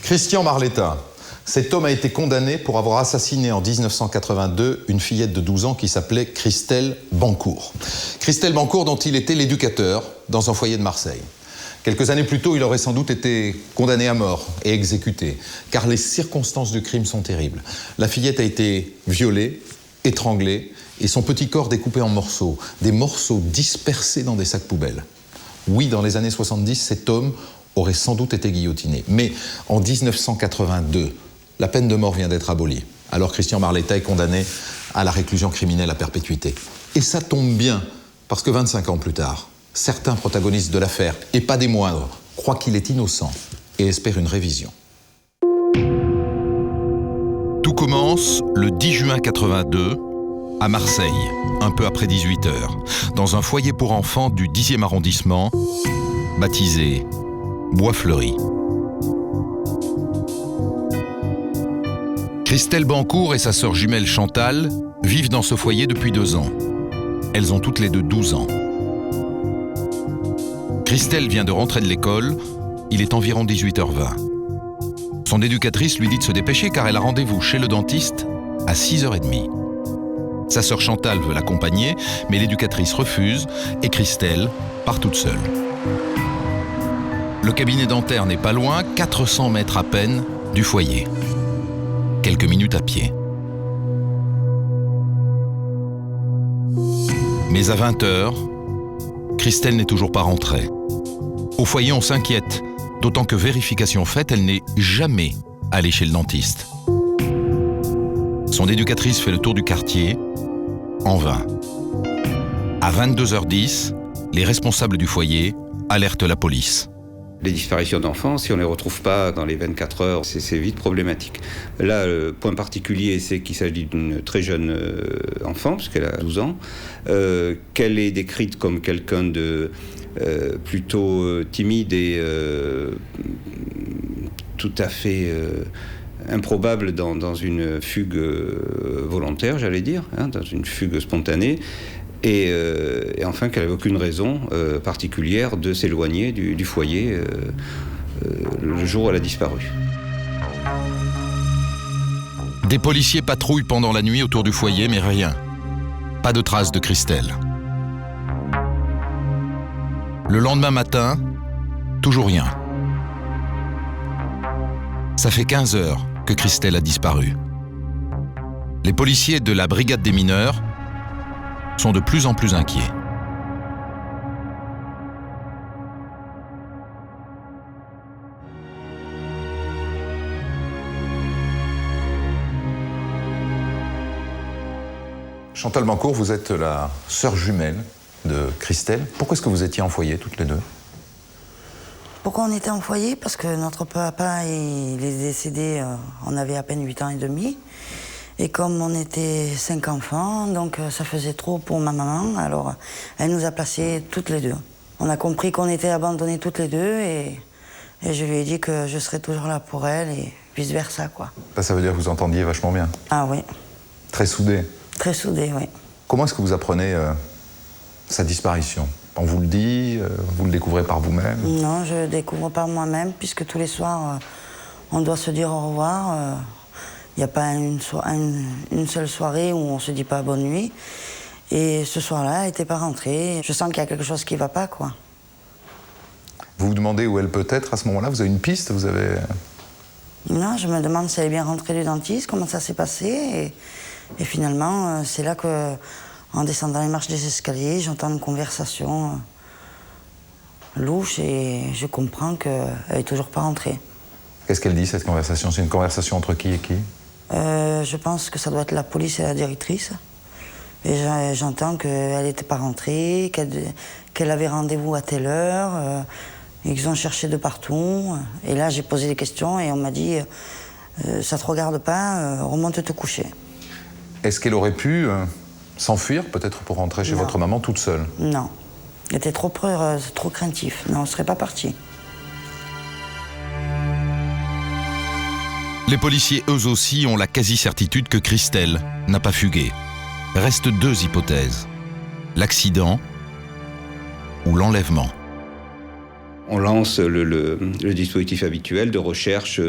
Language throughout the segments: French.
Christian Marletta. Cet homme a été condamné pour avoir assassiné en 1982 une fillette de 12 ans qui s'appelait Christelle Bancourt. Christelle Bancourt dont il était l'éducateur dans un foyer de Marseille. Quelques années plus tôt, il aurait sans doute été condamné à mort et exécuté, car les circonstances du crime sont terribles. La fillette a été violée, étranglée, et son petit corps découpé en morceaux, des morceaux dispersés dans des sacs poubelles. Oui, dans les années 70, cet homme aurait sans doute été guillotiné. Mais en 1982, la peine de mort vient d'être abolie. Alors Christian Marletta est condamné à la réclusion criminelle à perpétuité. Et ça tombe bien, parce que 25 ans plus tard, certains protagonistes de l'affaire, et pas des moindres, croient qu'il est innocent et espèrent une révision. Tout commence le 10 juin 82, à Marseille, un peu après 18h, dans un foyer pour enfants du 10e arrondissement, baptisé Bois Fleuri. Christelle Bancourt et sa sœur jumelle Chantal vivent dans ce foyer depuis 2 ans. Elles ont toutes les deux 12 ans. Christelle vient de rentrer de l'école, il est environ 18h20. Son éducatrice lui dit de se dépêcher car elle a rendez-vous chez le dentiste à 6h30. Sa sœur Chantal veut l'accompagner, mais l'éducatrice refuse et Christelle part toute seule. Le cabinet dentaire n'est pas loin, 400 mètres à peine du foyer. Quelques minutes à pied. Mais à 20h, Christelle n'est toujours pas rentrée. Au foyer, on s'inquiète, d'autant que vérification faite, elle n'est jamais allée chez le dentiste. Son éducatrice fait le tour du quartier, en vain. À 22h10, les responsables du foyer alertent la police. Les disparitions d'enfants, si on ne les retrouve pas dans les 24 heures, c'est vite problématique. Là, le point particulier, c'est qu'il s'agit d'une très jeune enfant, puisqu'elle a 12 ans, qu'elle est décrite comme quelqu'un de plutôt timide et tout à fait improbable dans une fugue volontaire, j'allais dire, dans une fugue spontanée. Et enfin qu'elle n'avait aucune raison particulière de s'éloigner du foyer le jour où elle a disparu. Des policiers patrouillent pendant la nuit autour du foyer, mais rien. Pas de traces de Christelle. Le lendemain matin, toujours rien. Ça fait 15 heures que Christelle a disparu. Les policiers de la brigade des mineurs sont de plus en plus inquiets. Chantal Bancourt, vous êtes la sœur jumelle de Christelle. Pourquoi est-ce que vous étiez en foyer toutes les deux? Pourquoi on était en foyer? Parce que notre papa, il est décédé, on avait à peine 8 ans et demi. Et comme on était 5 enfants, donc ça faisait trop pour ma maman, alors elle nous a placés toutes les deux. On a compris qu'on était abandonnés toutes les deux et je lui ai dit que je serais toujours là pour elle et vice-versa, quoi. Ça veut dire que vous entendiez vachement bien? Ah oui. Très soudés? Très soudés, oui. Comment est-ce que vous apprenez sa disparition? On vous le dit? Vous le découvrez par vous-même? Non, je le découvre par moi-même, puisque tous les soirs, on doit se dire au revoir. Il n'y a pas une seule soirée où on ne se dit pas bonne nuit. Et ce soir-là, elle n'était pas rentrée. Je sens qu'il y a quelque chose qui ne va pas, quoi. Vous vous demandez où elle peut être à ce moment-là? Vous avez une piste? Vous avez... Non, je me demande si elle est bien rentrée du dentiste, comment ça s'est passé. Et finalement, c'est là que, en descendant les marches des escaliers, j'entends une conversation louche et je comprends qu'elle n'est toujours pas rentrée. Qu'est-ce qu'elle dit, cette conversation? C'est une conversation entre qui et qui? Je pense que ça doit être la police et la directrice. Et j'entends qu'elle n'était pas rentrée, qu'elle avait rendez-vous à telle heure, ils ont cherché de partout. Et là, j'ai posé des questions et on m'a dit ça ne te regarde pas, remonte te coucher. Est-ce qu'elle aurait pu s'enfuir, peut-être pour rentrer chez votre maman toute seule? Non. Elle était trop peureuse, trop craintif. Non, on ne serait pas parti. Les policiers, eux aussi, ont la quasi-certitude que Christelle n'a pas fugué. Restent 2 hypothèses. L'accident ou l'enlèvement. On lance le dispositif habituel de recherche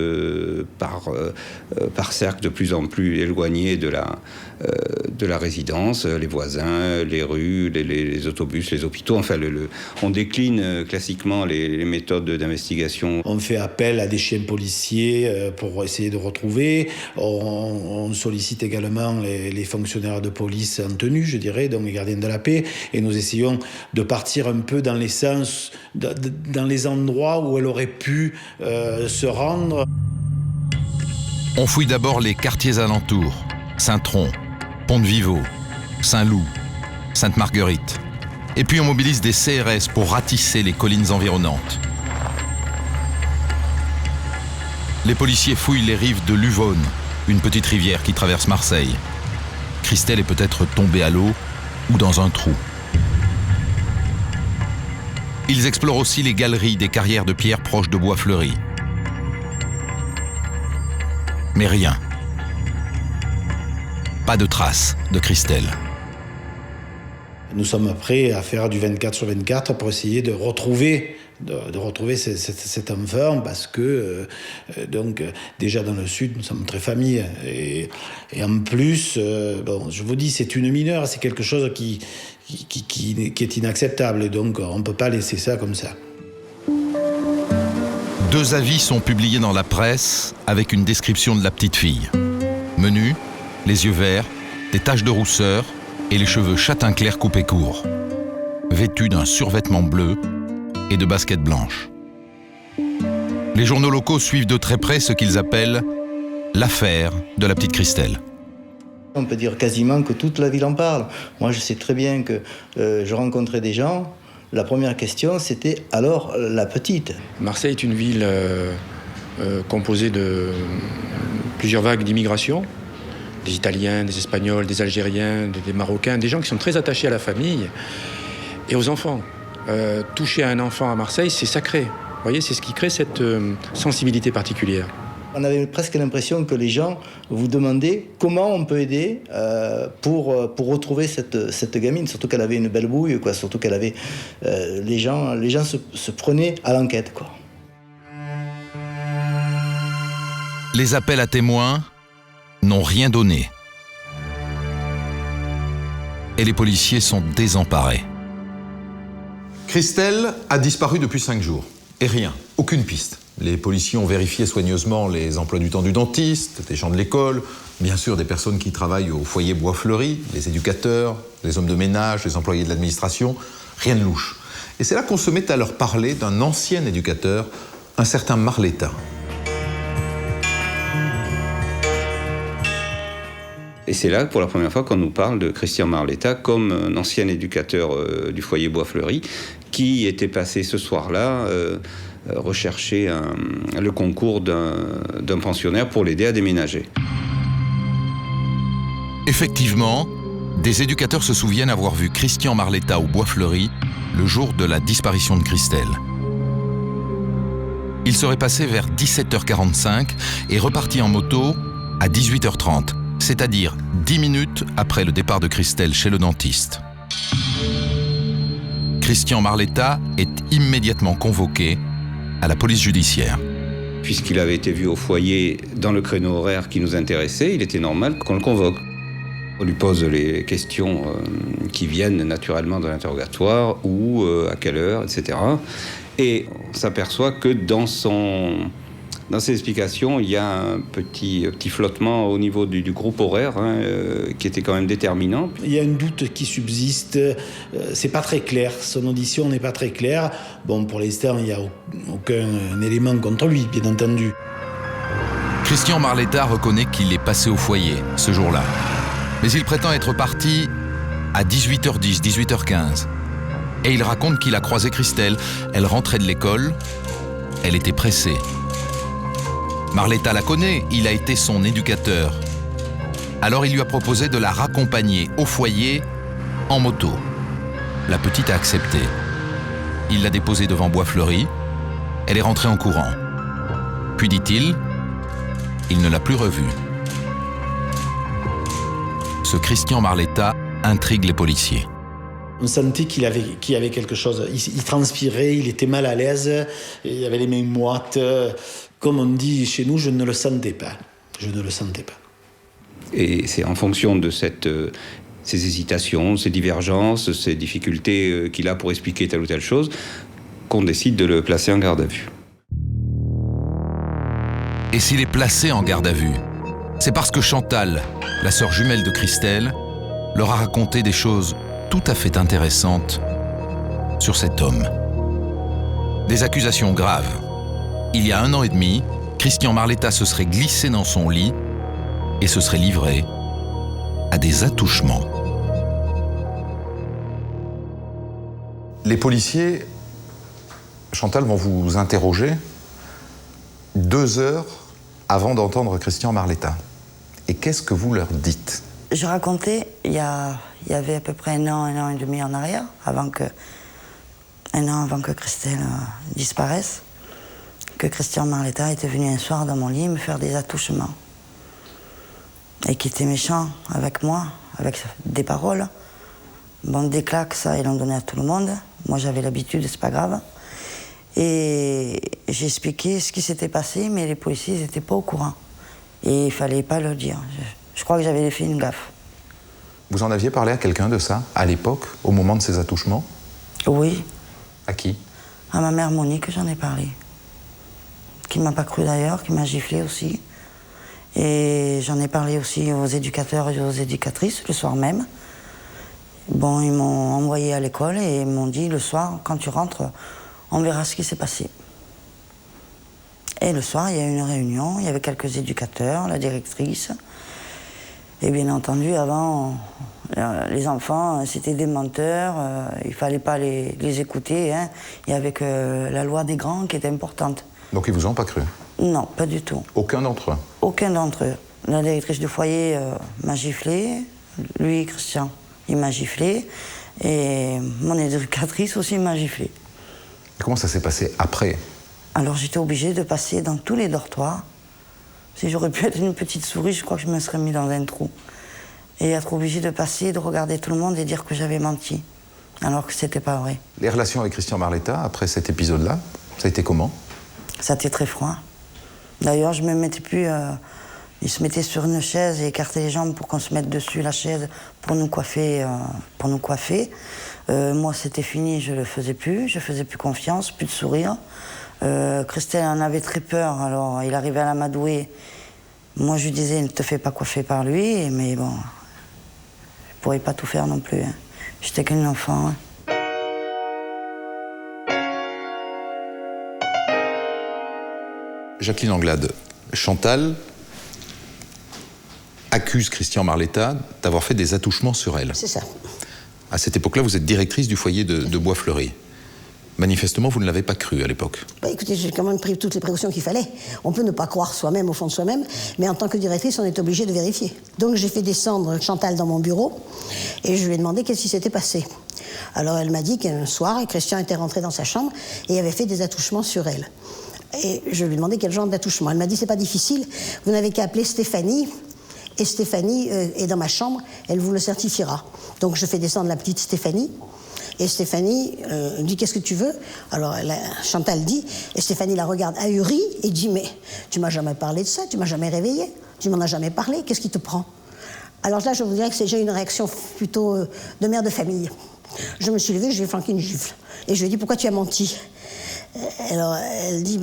par cercle de plus en plus éloigné de la résidence, les voisins, les rues, les autobus, les hôpitaux. Enfin, on décline classiquement les méthodes d'investigation. On fait appel à des chiens policiers pour essayer de retrouver. On sollicite également les fonctionnaires de police en tenue, je dirais, donc les gardiens de la paix. Et nous essayons de partir un peu dans les sens, dans les endroits où elle aurait pu se rendre. On fouille d'abord les quartiers alentours, Saint-Tron, Pont-de-Vivo, Saint-Loup, Sainte-Marguerite. Et puis on mobilise des CRS pour ratisser les collines environnantes. Les policiers fouillent les rives de l'Uvonne, une petite rivière qui traverse Marseille. Christelle est peut-être tombée à l'eau ou dans un trou. Ils explorent aussi les galeries des carrières de pierre proches de Bois-Fleuri. Mais rien. Pas de traces de Christelle. Nous sommes prêts à faire du 24/24 pour essayer de retrouver cet enfant, parce que déjà dans le sud nous sommes très familles et en plus je vous dis, c'est une mineure, c'est quelque chose qui est inacceptable, et donc on ne peut pas laisser ça comme ça. 2 avis sont publiés dans la presse avec une description de la petite fille. Menue, les yeux verts, des taches de rousseur et les cheveux châtain clair coupés courts. Vêtue d'un survêtement bleu et de baskets blanches. Les journaux locaux suivent de très près ce qu'ils appellent l'affaire de la petite Christelle. On peut dire quasiment que toute la ville en parle. Moi, je sais très bien que je rencontrais des gens. La première question, c'était alors la petite. Marseille est une ville composée de plusieurs vagues d'immigration. Des Italiens, des Espagnols, des Algériens, des Marocains, des gens qui sont très attachés à la famille et aux enfants. Toucher à un enfant à Marseille, c'est sacré. Vous voyez, c'est ce qui crée cette sensibilité particulière. On avait presque l'impression que les gens vous demandaient comment on peut aider pour retrouver cette gamine, surtout qu'elle avait une belle bouille, quoi. Surtout qu'elle avait... les gens se prenaient à l'enquête, quoi. Les appels à témoins n'ont rien donné. Et les policiers sont désemparés. Christelle a disparu depuis 5 jours. Et rien, aucune piste. Les policiers ont vérifié soigneusement les emplois du temps du dentiste, des gens de l'école, bien sûr des personnes qui travaillent au foyer Bois-Fleuri, les éducateurs, les hommes de ménage, les employés de l'administration. Rien de louche. Et c'est là qu'on se met à leur parler d'un ancien éducateur, un certain Marletta. Et c'est là, pour la première fois, qu'on nous parle de Christian Marletta comme un ancien éducateur du foyer Bois-Fleuri qui était passé ce soir-là rechercher le concours d'un pensionnaire pour l'aider à déménager. Effectivement, des éducateurs se souviennent avoir vu Christian Marletta au Bois-Fleuri le jour de la disparition de Christelle. Il serait passé vers 17h45 et reparti en moto à 18h30. C'est-à-dire 10 minutes après le départ de Christelle chez le dentiste. Christian Marletta est immédiatement convoqué à la police judiciaire. Puisqu'il avait été vu au foyer dans le créneau horaire qui nous intéressait, il était normal qu'on le convoque. On lui pose les questions qui viennent naturellement de l'interrogatoire, où, à quelle heure, etc. Et on s'aperçoit que dans ses explications, il y a un petit flottement au niveau du groupe horaire qui était quand même déterminant. Il y a un doute qui subsiste, c'est pas très clair, son audition n'est pas très claire. Bon, pour l'instant, il n'y a aucun élément contre lui, bien entendu. Christian Marletta reconnaît qu'il est passé au foyer ce jour-là. Mais il prétend être parti à 18h10, 18h15. Et il raconte qu'il a croisé Christelle. Elle rentrait de l'école, elle était pressée. Marletta la connaît, il a été son éducateur. Alors il lui a proposé de la raccompagner au foyer en moto. La petite a accepté. Il l'a déposée devant Bois-Fleuri. Elle est rentrée en courant. Puis, dit-il, il ne l'a plus revue. Ce Christian Marletta intrigue les policiers. On sentait qu'il y avait quelque chose. Il transpirait, il était mal à l'aise, il avait les mains moites. Comme on dit chez nous, je ne le sentais pas. Je ne le sentais pas. Et c'est en fonction de ces hésitations, ces divergences, ces difficultés qu'il a pour expliquer telle ou telle chose, qu'on décide de le placer en garde à vue. Et s'il est placé en garde à vue, c'est parce que Chantal, la sœur jumelle de Christelle, leur a raconté des choses tout à fait intéressantes sur cet homme. Des accusations graves. Il y a 1 an et demi, Christian Marletta se serait glissé dans son lit et se serait livré à des attouchements. Les policiers, Chantal, vont vous interroger 2 heures avant d'entendre Christian Marletta. Et qu'est-ce que vous leur dites? Je racontais, il y avait à peu près 1 an et demi en arrière, avant que Christelle disparaisse, que Christian Marletta était venu un soir dans mon lit me faire des attouchements. Et qui était méchant avec moi, avec des paroles. Bon, des claques, ça, ils l'ont donné à tout le monde. Moi, j'avais l'habitude, c'est pas grave. Et j'ai expliqué ce qui s'était passé, mais les policiers n'étaient pas au courant. Et il fallait pas le dire. Je crois que j'avais fait une gaffe. Vous en aviez parlé à quelqu'un de ça, à l'époque, au moment de ces attouchements? Oui. À qui? À ma mère Monique, j'en ai parlé. Qui m'a pas cru d'ailleurs, qui m'a giflé aussi. Et j'en ai parlé aussi aux éducateurs et aux éducatrices le soir même. Bon, ils m'ont envoyé à l'école et ils m'ont dit, le soir, quand tu rentres, on verra ce qui s'est passé. Et le soir, il y a eu une réunion, il y avait quelques éducateurs, la directrice. Et bien entendu, avant, les enfants, c'était des menteurs, il ne fallait pas les écouter. Hein. Il y avait que la loi des grands qui était importante. Donc ils vous ont pas cru? Non, pas du tout. Aucun d'entre eux? Aucun d'entre eux. La directrice du foyer m'a giflé, lui, Christian, il m'a giflé, et mon éducatrice aussi m'a giflé. Et comment ça s'est passé après? Alors j'étais obligée de passer dans tous les dortoirs. Si j'aurais pu être une petite souris, je crois que je me serais mis dans un trou. Et être obligée de passer, de regarder tout le monde et dire que j'avais menti, alors que c'était pas vrai. Les relations avec Christian Marletta, après cet épisode-là, ça a été comment? Ça a été très froid. D'ailleurs, je me mettais plus... il se mettait sur une chaise et écartait les jambes pour qu'on se mette dessus la chaise pour nous coiffer. Moi, c'était fini, je le faisais plus. Je faisais plus confiance, plus de sourire. Christelle en avait très peur, alors il arrivait à l'amadouer. Moi, je lui disais, ne te fais pas coiffer par lui, mais bon, je pourrais pas tout faire non plus. Hein. J'étais qu'un enfant. Hein. Jacqueline Anglade, Chantal accuse Christian Marletta d'avoir fait des attouchements sur elle. C'est ça. À cette époque-là, vous êtes directrice du foyer de Bois-Fleuri. Manifestement, vous ne l'avez pas cru à l'époque. Bah, écoutez, j'ai quand même pris toutes les précautions qu'il fallait. On peut ne pas croire soi-même au fond de soi-même, mais en tant que directrice, on est obligé de vérifier. Donc j'ai fait descendre Chantal dans mon bureau et je lui ai demandé qu'est-ce qui s'était passé. Alors elle m'a dit qu'un soir, Christian était rentré dans sa chambre et avait fait des attouchements sur elle. Et je lui ai demandé quel genre d'attouchement. Elle m'a dit, c'est pas difficile, vous n'avez qu'à appeler Stéphanie. Et Stéphanie est dans ma chambre, elle vous le certifiera. Donc je fais descendre la petite Stéphanie. Et Stéphanie dit, qu'est-ce que tu veux? Alors Chantal dit, et Stéphanie la regarde ahurie et dit, mais tu m'as jamais parlé de ça, tu m'as jamais réveillée, tu m'en as jamais parlé, qu'est-ce qui te prend? Alors là, je vous dirais que j'ai une réaction plutôt de mère de famille. Je me suis levée, je lui ai flanqué une gifle. Et je lui ai dit, pourquoi tu as menti? Alors elle dit,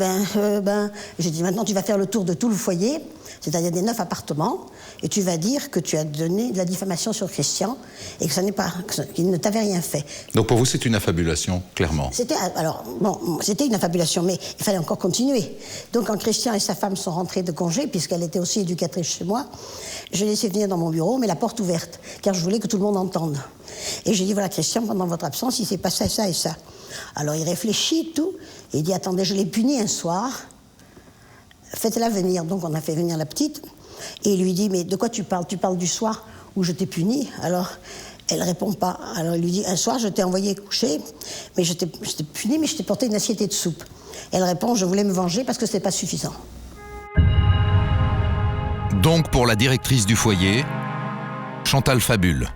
j'ai dit, maintenant tu vas faire le tour de tout le foyer, c'est-à-dire des 9 appartements, et tu vas dire que tu as donné de la diffamation sur Christian et que ça n'est pas, qu'il ne t'avait rien fait. Donc pour vous, c'est une affabulation, clairement? C'était une affabulation, mais il fallait encore continuer. Donc quand Christian et sa femme sont rentrés de congé, puisqu'elle était aussi éducatrice chez moi, je l'ai laissé venir dans mon bureau, mais la porte ouverte, car je voulais que tout le monde entende. Et j'ai dit, voilà Christian, pendant votre absence, il s'est passé ça et ça. Alors il réfléchit tout, et il dit, attendez, je l'ai puni un soir, faites-la venir. Donc on a fait venir la petite, et il lui dit, mais de quoi tu parles? Tu parles du soir où je t'ai puni? Alors elle répond pas. Alors il lui dit, un soir je t'ai envoyé coucher, mais je t'ai puni, mais je t'ai porté une assiette de soupe. Elle répond, je voulais me venger parce que c'était pas suffisant. Donc pour la directrice du foyer, Chantal fabule.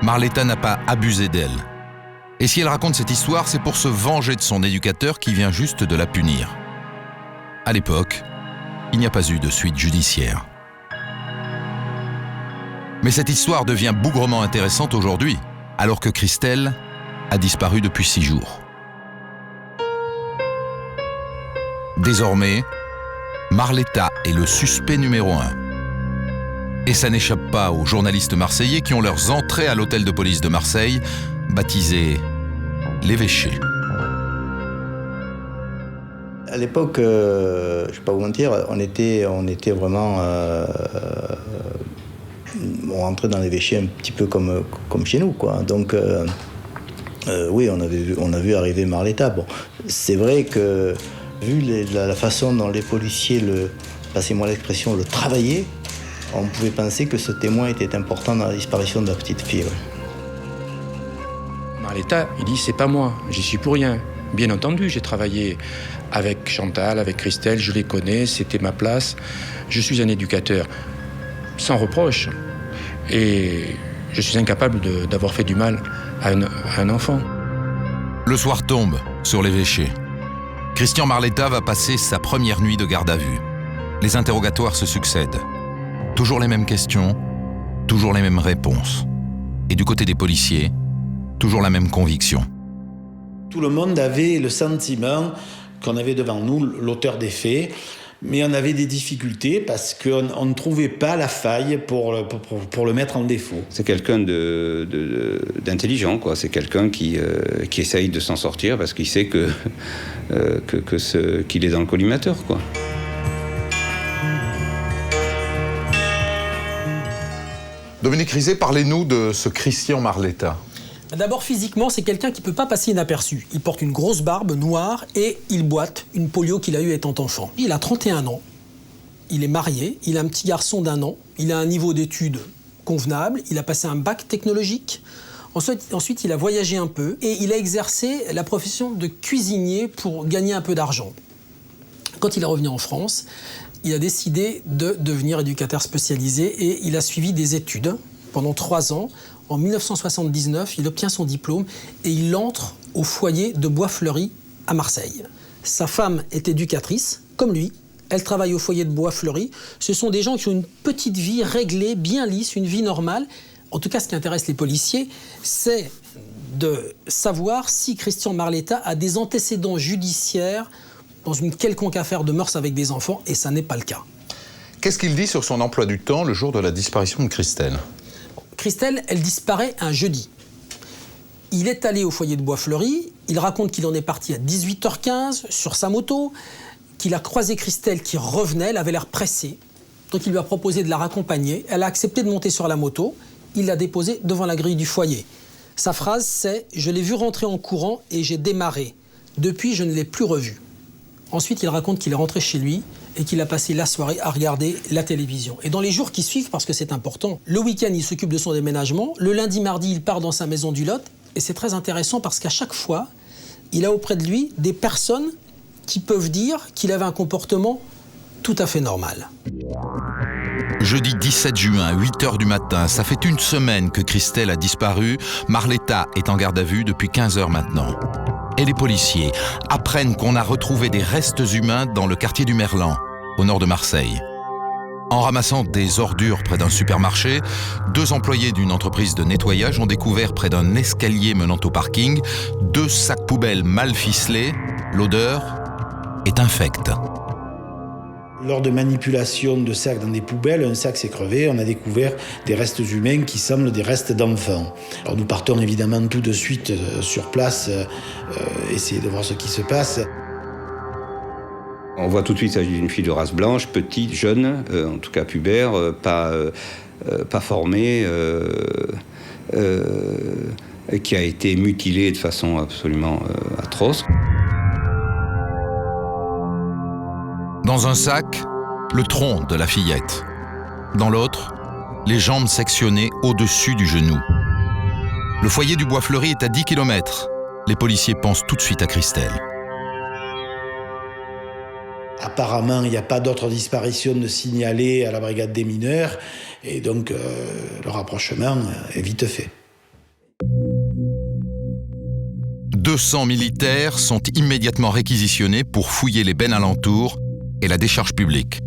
Marletta n'a pas abusé d'elle. Et si elle raconte cette histoire, c'est pour se venger de son éducateur qui vient juste de la punir. À l'époque, il n'y a pas eu de suite judiciaire. Mais cette histoire devient bougrement intéressante aujourd'hui, alors que Christelle a disparu depuis 6 jours. Désormais, Marletta est le suspect numéro 1. Et ça n'échappe pas aux journalistes marseillais qui ont leurs entrées à l'hôtel de police de Marseille, baptisé l'évêché. À l'époque, je ne vais pas vous mentir, on était vraiment... on rentrait dans l'évêché un petit peu comme chez nous, quoi. Donc, oui, on a vu arriver Marletta. Bon, c'est vrai que, vu la façon dont les policiers, passez-moi l'expression, le travaillaient, on pouvait penser que ce témoin était important dans la disparition de la petite fille. Ouais. Marletta, il dit, c'est pas moi, j'y suis pour rien. Bien entendu, j'ai travaillé avec Chantal, avec Christelle, je les connais, c'était ma place. Je suis un éducateur sans reproche. Et je suis incapable d'avoir fait du mal à un enfant. Le soir tombe sur l'évêché. Christian Marletta va passer sa première nuit de garde à vue. Les interrogatoires se succèdent. Toujours les mêmes questions, toujours les mêmes réponses. Et du côté des policiers, toujours la même conviction. Tout le monde avait le sentiment qu'on avait devant nous l'auteur des faits, mais on avait des difficultés parce qu'on ne trouvait pas la faille pour le mettre en défaut. C'est quelqu'un d'intelligent, quoi. C'est quelqu'un qui essaye de s'en sortir parce qu'il sait qu'il est dans le collimateur, quoi. Dominique Rizet, parlez-nous de ce Christian Marletta. D'abord, physiquement, c'est quelqu'un qui ne peut pas passer inaperçu. Il porte une grosse barbe noire et il boite une polio qu'il a eue étant enfant. Il a 31 ans, il est marié, il a un petit garçon d'1 an, il a un niveau d'études convenable, il a passé un bac technologique. Ensuite, il a voyagé un peu et il a exercé la profession de cuisinier pour gagner un peu d'argent. Quand il est revenu en France, il a décidé de devenir éducateur spécialisé et il a suivi des études pendant 3 ans. En 1979, il obtient son diplôme et il entre au foyer de Bois-Fleuri à Marseille. Sa femme est éducatrice, comme lui. Elle travaille au foyer de Bois-Fleuri. Ce sont des gens qui ont une petite vie réglée, bien lisse, une vie normale. En tout cas, ce qui intéresse les policiers, c'est de savoir si Christian Marletta a des antécédents judiciaires dans une quelconque affaire de mœurs avec des enfants, et ça n'est pas le cas. Qu'est-ce qu'il dit sur son emploi du temps le jour de la disparition de Christelle ? Christelle, elle disparaît un jeudi. Il est allé au foyer de Bois-Fleuri, il raconte qu'il en est parti à 18h15 sur sa moto, qu'il a croisé Christelle qui revenait, elle avait l'air pressée. Donc il lui a proposé de la raccompagner, elle a accepté de monter sur la moto, il l'a déposée devant la grille du foyer. Sa phrase c'est « Je l'ai vu rentrer en courant et j'ai démarré. Depuis, je ne l'ai plus revu ». Ensuite, il raconte qu'il est rentré chez lui et qu'il a passé la soirée à regarder la télévision. Et dans les jours qui suivent, parce que c'est important, le week-end, il s'occupe de son déménagement. Le lundi, mardi, il part dans sa maison du Lot. Et c'est très intéressant parce qu'à chaque fois, il a auprès de lui des personnes qui peuvent dire qu'il avait un comportement tout à fait normal. Jeudi 17 juin, 8h du matin, ça fait 1 semaine que Christelle a disparu. Marletta est en garde à vue depuis 15h maintenant. Et les policiers apprennent qu'on a retrouvé des restes humains dans le quartier du Merlan, au nord de Marseille. En ramassant des ordures près d'un supermarché, 2 employés d'une entreprise de nettoyage ont découvert près d'un escalier menant au parking 2 sacs poubelles mal ficelés. L'odeur est infecte. Lors de manipulation de sacs dans des poubelles, un sac s'est crevé, on a découvert des restes humains qui semblent des restes d'enfants. Alors nous partons évidemment tout de suite sur place, essayer de voir ce qui se passe. On voit tout de suite qu'il s'agit d'une fille de race blanche, petite, jeune, en tout cas pubère, pas formée, qui a été mutilée de façon absolument atroce. Dans un sac, le tronc de la fillette. Dans l'autre, les jambes sectionnées au-dessus du genou. Le foyer du Bois-Fleuri est à 10 km. Les policiers pensent tout de suite à Christelle. Apparemment, il n'y a pas d'autres disparitions de signalées à la brigade des mineurs, et donc le rapprochement est vite fait. 200 militaires sont immédiatement réquisitionnés pour fouiller les bennes alentours et la décharge publique.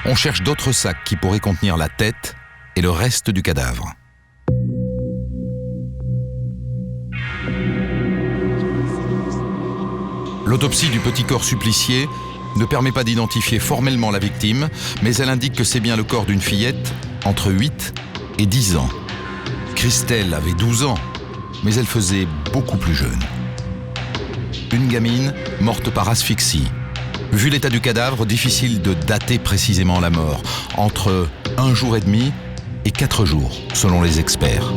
On cherche d'autres sacs qui pourraient contenir la tête et le reste du cadavre. L'autopsie du petit corps supplicié ne permet pas d'identifier formellement la victime, mais elle indique que c'est bien le corps d'une fillette entre 8 et 10 ans. Christelle avait 12 ans, mais elle faisait beaucoup plus jeune. Une gamine morte par asphyxie. Vu l'état du cadavre, difficile de dater précisément la mort. Entre 1 jour et demi et 4 jours, selon les experts.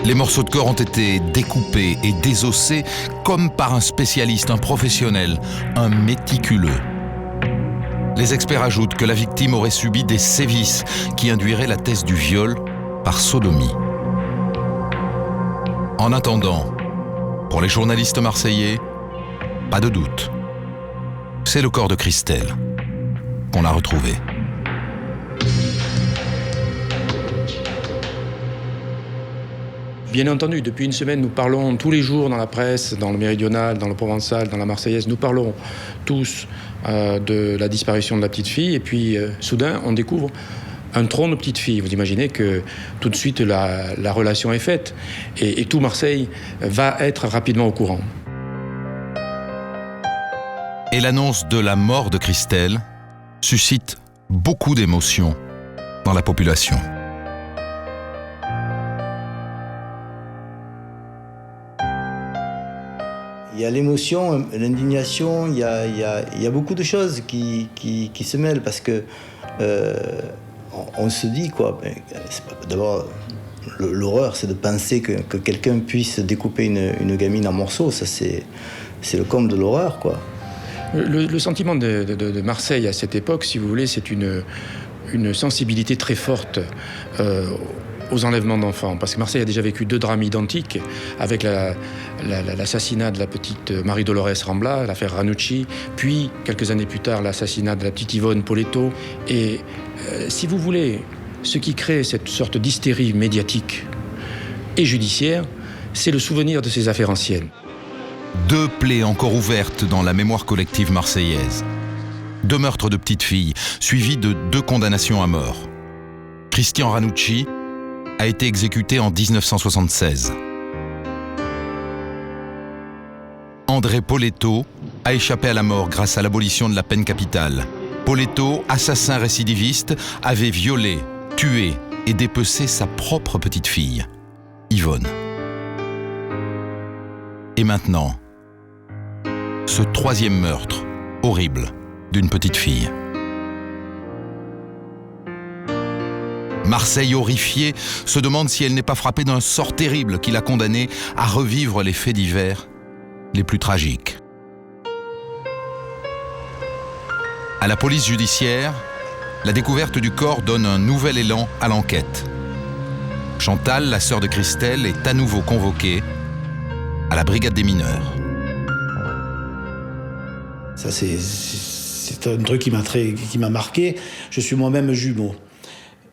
Les morceaux de corps ont été découpés et désossés comme par un spécialiste, un professionnel, un méticuleux. Les experts ajoutent que la victime aurait subi des sévices qui induiraient la thèse du viol par sodomie. En attendant, pour les journalistes marseillais, pas de doute. C'est le corps de Christelle qu'on a retrouvé. Bien entendu, depuis une semaine, nous parlons tous les jours dans la presse, dans le Méridional, dans le Provençal, dans la Marseillaise, nous parlons tous de la disparition de la petite fille. Et puis, soudain, on découvre un tronc de petite fille. Vous imaginez que tout de suite, la relation est faite. Et tout Marseille va être rapidement au courant. Et l'annonce de la mort de Christelle suscite beaucoup d'émotions dans la population. Il y a l'émotion, l'indignation, il y a beaucoup de choses qui se mêlent parce que on se dit quoi. D'abord, l'horreur, c'est de penser que quelqu'un puisse découper une gamine en morceaux. Ça, c'est le comble de l'horreur, quoi. Le sentiment de Marseille à cette époque, si vous voulez, c'est une sensibilité très forte aux enlèvements d'enfants. Parce que Marseille a déjà vécu 2 drames identiques, avec l'assassinat de la petite Marie-Dolores Rambla, l'affaire Ranucci, puis, quelques années plus tard, l'assassinat de la petite Yvonne Poletto. Et si vous voulez, ce qui crée cette sorte d'hystérie médiatique et judiciaire, c'est le souvenir de ces affaires anciennes. 2 plaies encore ouvertes dans la mémoire collective marseillaise. 2 meurtres de petites filles, suivis de 2 condamnations à mort. Christian Ranucci a été exécuté en 1976. André Poletto a échappé à la mort grâce à l'abolition de la peine capitale. Poletto, assassin récidiviste, avait violé, tué et dépecé sa propre petite fille, Yvonne. Et maintenant, ce 3e meurtre horrible d'une petite fille. Marseille horrifiée se demande si elle n'est pas frappée d'un sort terrible qui l'a condamnée à revivre les faits divers les plus tragiques. À la police judiciaire, la découverte du corps donne un nouvel élan à l'enquête. Chantal, la sœur de Christelle, est à nouveau convoquée à la brigade des mineurs. Ça, c'est un truc qui m'a marqué. Je suis moi-même jumeau.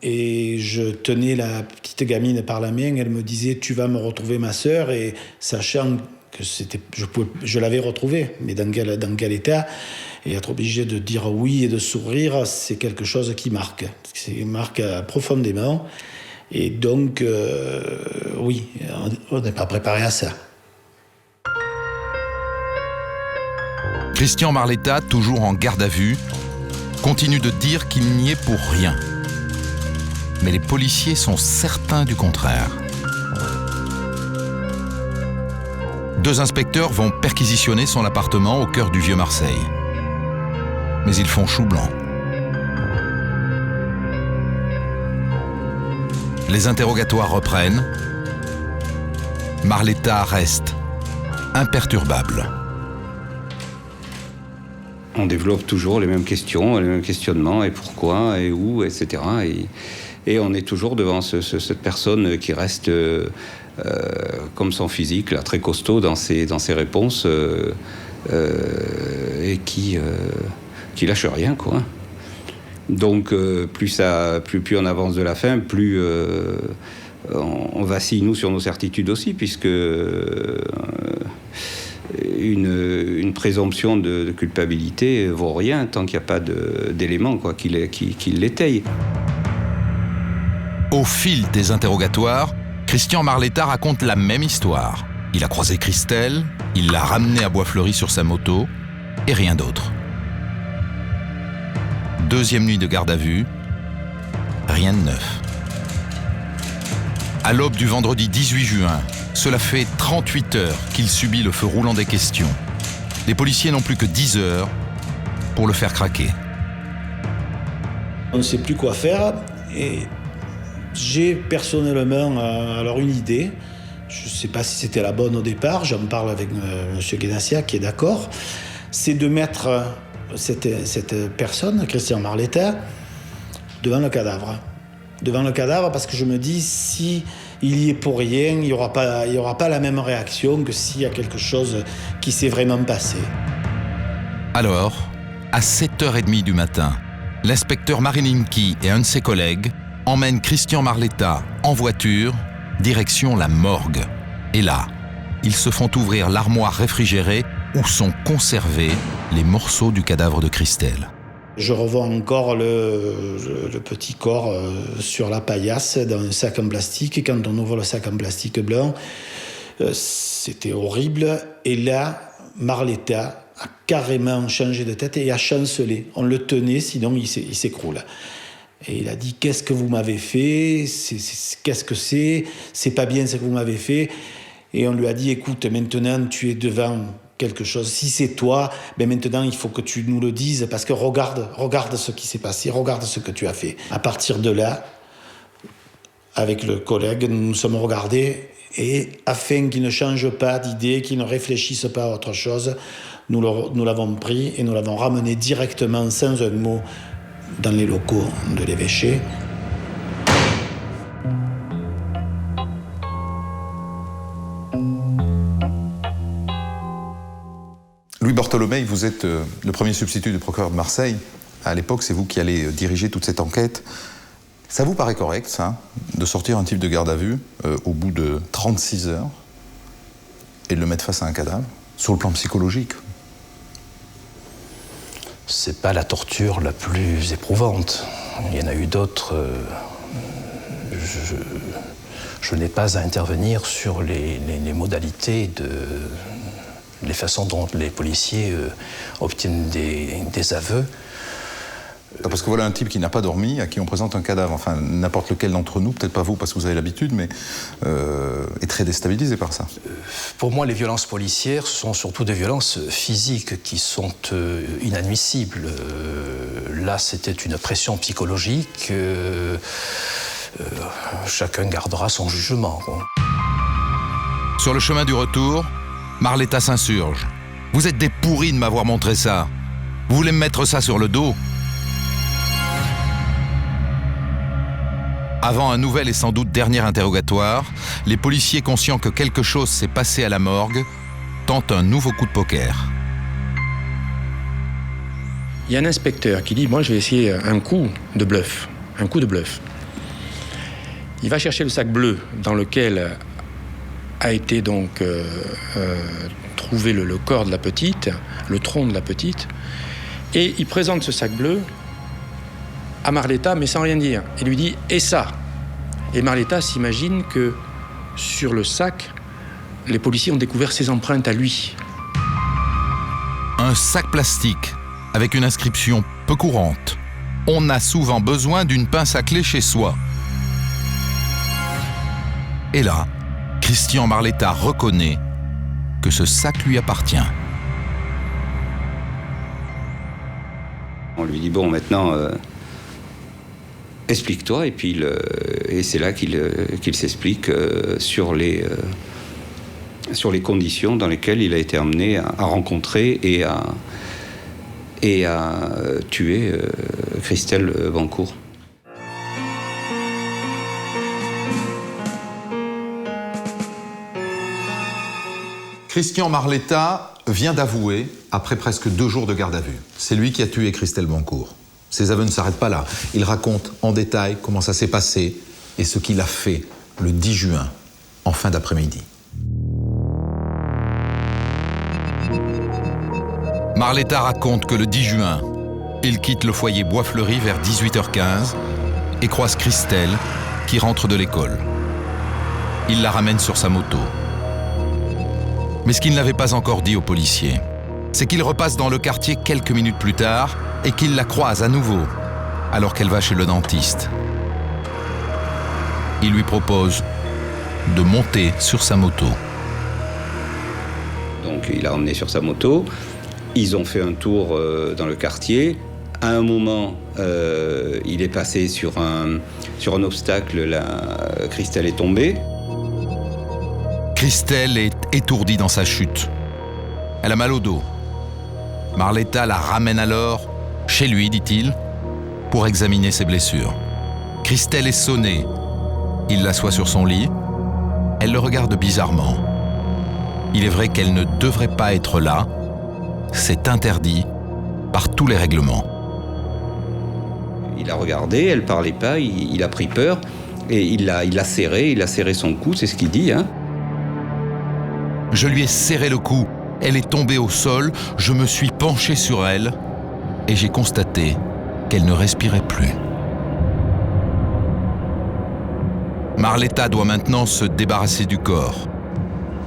Et je tenais la petite gamine par la main. Elle me disait « Tu vas me retrouver ma sœur ?» Et sachant que je l'avais retrouvée, mais dans quel état, et être obligé de dire oui et de sourire, c'est quelque chose qui marque. Ça marque profondément. Et donc, oui, on n'est pas préparé à ça. Christian Marletta, toujours en garde à vue, continue de dire qu'il n'y est pour rien. Mais les policiers sont certains du contraire. 2 inspecteurs vont perquisitionner son appartement au cœur du vieux Marseille. Mais ils font chou blanc. Les interrogatoires reprennent. Marletta reste imperturbable. On développe toujours les mêmes questions, les mêmes questionnements, et pourquoi, et où, etc. Et on est toujours devant cette personne qui reste comme son physique, là, très costaud dans ses réponses, et qui lâche rien, quoi. Donc plus on avance de la fin, plus on vacille, nous, sur nos certitudes aussi, puisque une présomption de culpabilité vaut rien tant qu'il n'y a pas d'éléments qui l'étayent. Au fil des interrogatoires, Christian Marletta raconte la même histoire. Il a croisé Christelle, il l'a ramenée à Bois-Fleuri sur sa moto, et rien d'autre. Deuxième nuit de garde à vue, rien de neuf. À l'aube du vendredi 18 juin, cela fait 38 heures qu'il subit le feu roulant des questions. Les policiers n'ont plus que 10 heures pour le faire craquer. On ne sait plus quoi faire et j'ai personnellement alors une idée. Je ne sais pas si c'était la bonne au départ, j'en parle avec M. Guénassia qui est d'accord. C'est de mettre cette personne, Christian Marletta, devant le cadavre. Devant le cadavre parce que je me dis, si il y est pour rien, il n'y aura pas la même réaction que s'il y a quelque chose qui s'est vraiment passé. Alors, à 7h30 du matin, l'inspecteur Marininki et un de ses collègues emmènent Christian Marletta en voiture, direction la morgue. Et là, ils se font ouvrir l'armoire réfrigérée où sont conservés les morceaux du cadavre de Christelle. Je revois encore le petit corps sur la paillasse dans un sac en plastique. Et quand on ouvre le sac en plastique blanc, c'était horrible. Et là, Marletta a carrément changé de tête et a chancelé. On le tenait, sinon il s'écroule. Et il a dit « Qu'est-ce que vous m'avez fait ? Qu'est-ce que c'est ? C'est pas bien ce que vous m'avez fait. » Et on lui a dit « Écoute, maintenant tu es devant quelque chose. Si c'est toi, ben maintenant il faut que tu nous le dises parce que regarde ce qui s'est passé, regarde ce que tu as fait. » À partir de là, avec le collègue, nous nous sommes regardés et afin qu'il ne change pas d'idée, qu'il ne réfléchisse pas à autre chose, nous l'avons pris et nous l'avons ramené directement sans un mot dans les locaux de l'évêché. Louis Bartholomé, vous êtes le premier substitut du procureur de Marseille. À l'époque, c'est vous qui allez diriger toute cette enquête. Ça vous paraît correct, ça, de sortir un type de garde à vue au bout de 36 heures et de le mettre face à un cadavre, sur le plan psychologique? C'est pas la torture la plus éprouvante. Il y en a eu d'autres. Je n'ai pas à intervenir sur les modalités les façons dont les policiers obtiennent des aveux. Parce que voilà un type qui n'a pas dormi, à qui on présente un cadavre, enfin n'importe lequel d'entre nous, peut-être pas vous parce que vous avez l'habitude, mais est très déstabilisé par ça. Pour moi, les violences policières sont surtout des violences physiques qui sont inadmissibles. Là, c'était une pression psychologique. Chacun gardera son jugement. Sur le chemin du retour, Marletta s'insurge. « Vous êtes des pourris de m'avoir montré ça. Vous voulez me mettre ça sur le dos ?» Avant un nouvel et sans doute dernier interrogatoire, les policiers conscients que quelque chose s'est passé à la morgue tentent un nouveau coup de poker. Il y a un inspecteur qui dit « Moi, je vais essayer un coup de bluff. » Un coup de bluff. Il va chercher le sac bleu dans lequel a été donc trouvé le corps de la petite, le tronc de la petite, et il présente ce sac bleu à Marletta, mais sans rien dire. Il lui dit « Et ça ?» Et Marletta s'imagine que sur le sac, les policiers ont découvert ses empreintes à lui. Un sac plastique avec une inscription peu courante. On a souvent besoin d'une pince à clé chez soi. Et là, Christian Marletta reconnaît que ce sac lui appartient. On lui dit « Bon, maintenant, explique-toi » et puis et c'est là qu'il s'explique sur les conditions dans lesquelles il a été amené à rencontrer et à tuer Christelle Bancourt. Christian Marletta vient d'avouer, après presque 2 jours de garde à vue. C'est lui qui a tué Christelle Bancourt. Ses aveux ne s'arrêtent pas là. Il raconte en détail comment ça s'est passé et ce qu'il a fait le 10 juin, en fin d'après-midi. Marletta raconte que le 10 juin, il quitte le foyer Bois-Fleuri vers 18h15 et croise Christelle qui rentre de l'école. Il la ramène sur sa moto. Mais ce qu'il n'avait pas encore dit aux policiers, c'est qu'il repasse dans le quartier quelques minutes plus tard et qu'il la croise à nouveau alors qu'elle va chez le dentiste. Il lui propose de monter sur sa moto. Donc il l'a emmené sur sa moto. Ils ont fait un tour dans le quartier. À un moment, il est passé sur un obstacle. Christelle est tombée. Christelle est étourdie dans sa chute. Elle a mal au dos. Marletta la ramène alors chez lui, dit-il, pour examiner ses blessures. Christelle est sonnée. Il l'assoit sur son lit. Elle le regarde bizarrement. Il est vrai qu'elle ne devrait pas être là. C'est interdit par tous les règlements. Il a regardé, elle parlait pas, il a pris peur et il l'a serré son cou, c'est ce qu'il dit. Hein. Je lui ai serré le cou. Elle est tombée au sol, je me suis penché sur elle et j'ai constaté qu'elle ne respirait plus. Marletta doit maintenant se débarrasser du corps.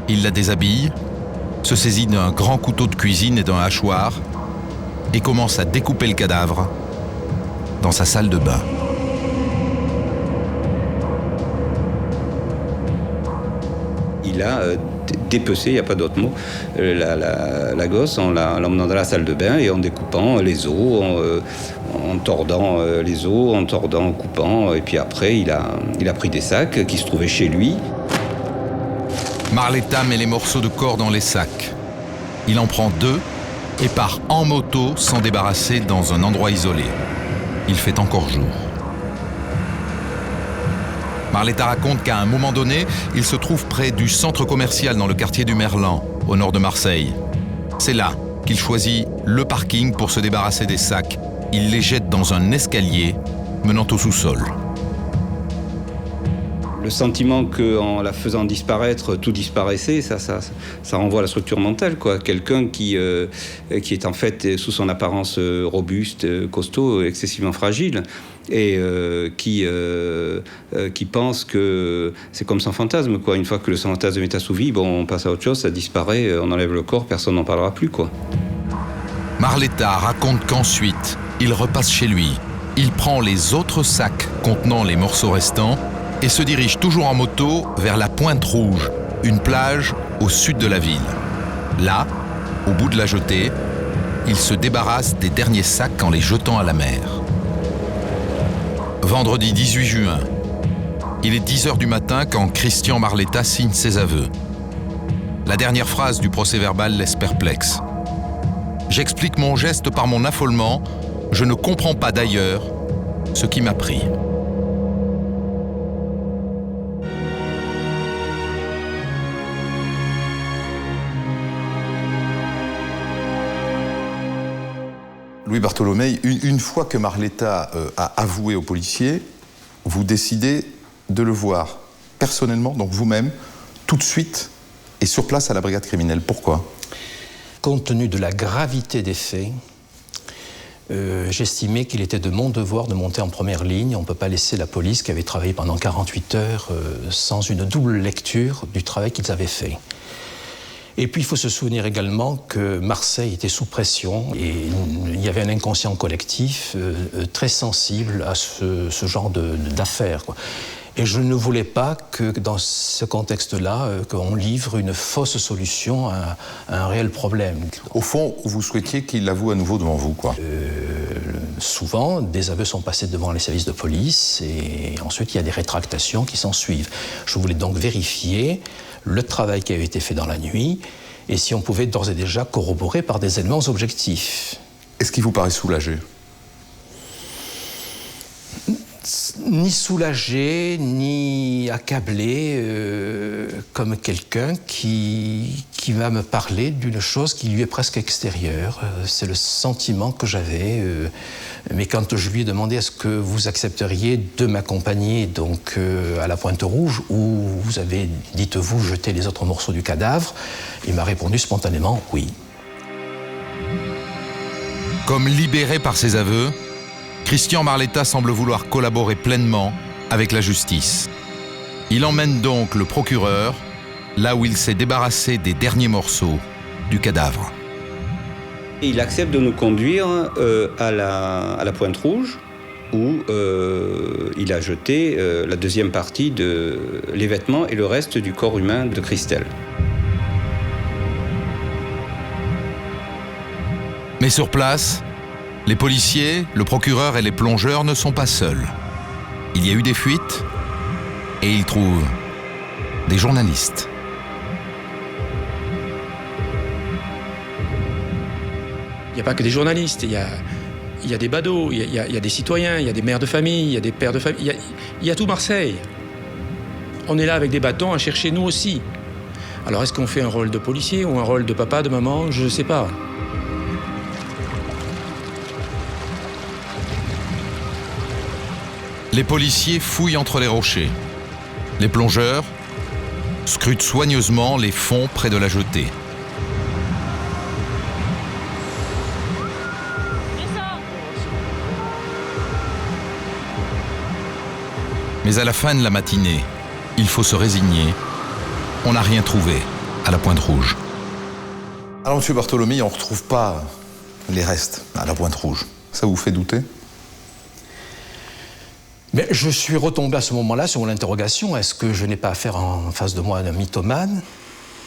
Il la déshabille, se saisit d'un grand couteau de cuisine et d'un hachoir et commence à découper le cadavre dans sa salle de bain. Il a dépecé, il n'y a pas d'autre mot, la gosse en l'emmenant dans la salle de bain et en découpant les os, en tordant les os, en coupant. Et puis après, il a pris des sacs qui se trouvaient chez lui. Marletta met les morceaux de corps dans les sacs. Il en prend 2 et part en moto s'en débarrasser dans un endroit isolé. Il fait encore jour. Marletta raconte qu'à un moment donné, il se trouve près du centre commercial dans le quartier du Merlan, au nord de Marseille. C'est là qu'il choisit le parking pour se débarrasser des sacs. Il les jette dans un escalier menant au sous-sol. Le sentiment qu'en la faisant disparaître, tout disparaissait, ça renvoie à la structure mentale, quoi. Quelqu'un qui est en fait, sous son apparence robuste, costaud, excessivement fragile, et qui pense que c'est comme son fantasme, quoi. Une fois que le fantasme est assouvi, bon, on passe à autre chose, ça disparaît, on enlève le corps, personne n'en parlera plus, quoi. Marletta raconte qu'ensuite, il repasse chez lui. Il prend les autres sacs contenant les morceaux restants et se dirige toujours en moto vers la Pointe Rouge, une plage au sud de la ville. Là, au bout de la jetée, il se débarrasse des derniers sacs en les jetant à la mer. Vendredi 18 juin, il est 10h du matin quand Christian Marletta signe ses aveux. La dernière phrase du procès-verbal laisse perplexe. « J'explique mon geste par mon affolement, je ne comprends pas d'ailleurs ce qui m'a pris. » Louis Bartholomé, une fois que Marletta a avoué aux policiers, vous décidez de le voir personnellement, donc vous-même, tout de suite et sur place à la brigade criminelle. Pourquoi ? Compte tenu de la gravité des faits, j'estimais qu'il était de mon devoir de monter en première ligne. On ne peut pas laisser la police, qui avait travaillé pendant 48 heures, sans une double lecture du travail qu'ils avaient fait. Et puis il faut se souvenir également que Marseille était sous pression et il y avait un inconscient collectif très sensible à ce genre d'affaires, quoi. Et je ne voulais pas que dans ce contexte-là, qu'on livre une fausse solution à un réel problème. Au fond, vous souhaitiez qu'il l'avoue à nouveau devant vous, quoi. Souvent, des aveux sont passés devant les services de police et ensuite il y a des rétractations qui s'en suivent. Je voulais donc vérifier le travail qui avait été fait dans la nuit et si on pouvait d'ores et déjà corroborer par des éléments objectifs. Est-ce qu'il vous paraît soulagé ? Ni soulagé, ni accablé, comme quelqu'un qui va me parler d'une chose qui lui est presque extérieure. C'est le sentiment que j'avais. Mais quand je lui ai demandé est-ce que vous accepteriez de m'accompagner donc à la Pointe Rouge où vous avez, dites-vous, jeté les autres morceaux du cadavre, il m'a répondu spontanément oui. Comme libéré par ses aveux, Christian Marletta semble vouloir collaborer pleinement avec la justice. Il emmène donc le procureur là où il s'est débarrassé des derniers morceaux du cadavre. Il accepte de nous conduire à la Pointe Rouge où il a jeté la deuxième partie de les vêtements et le reste du corps humain de Christelle. Mais sur place, les policiers, le procureur et les plongeurs ne sont pas seuls. Il y a eu des fuites et ils trouvent des journalistes. Il n'y a pas que des journalistes, il y a des badauds, il y a des citoyens, il y a des mères de famille, il y a des pères de famille, il y a tout Marseille. On est là avec des bâtons à chercher nous aussi. Alors est-ce qu'on fait un rôle de policier ou un rôle de papa, de maman? Je ne sais pas. Les policiers fouillent entre les rochers. Les plongeurs scrutent soigneusement les fonds près de la jetée. Mais à la fin de la matinée, il faut se résigner. On n'a rien trouvé à la Pointe Rouge. Alors, M. Bartholomy, on ne retrouve pas les restes à la Pointe Rouge. Ça vous fait douter ? Mais je suis retombé à ce moment-là sur mon interrogation. Est-ce que je n'ai pas affaire en face de moi à un mythomane ?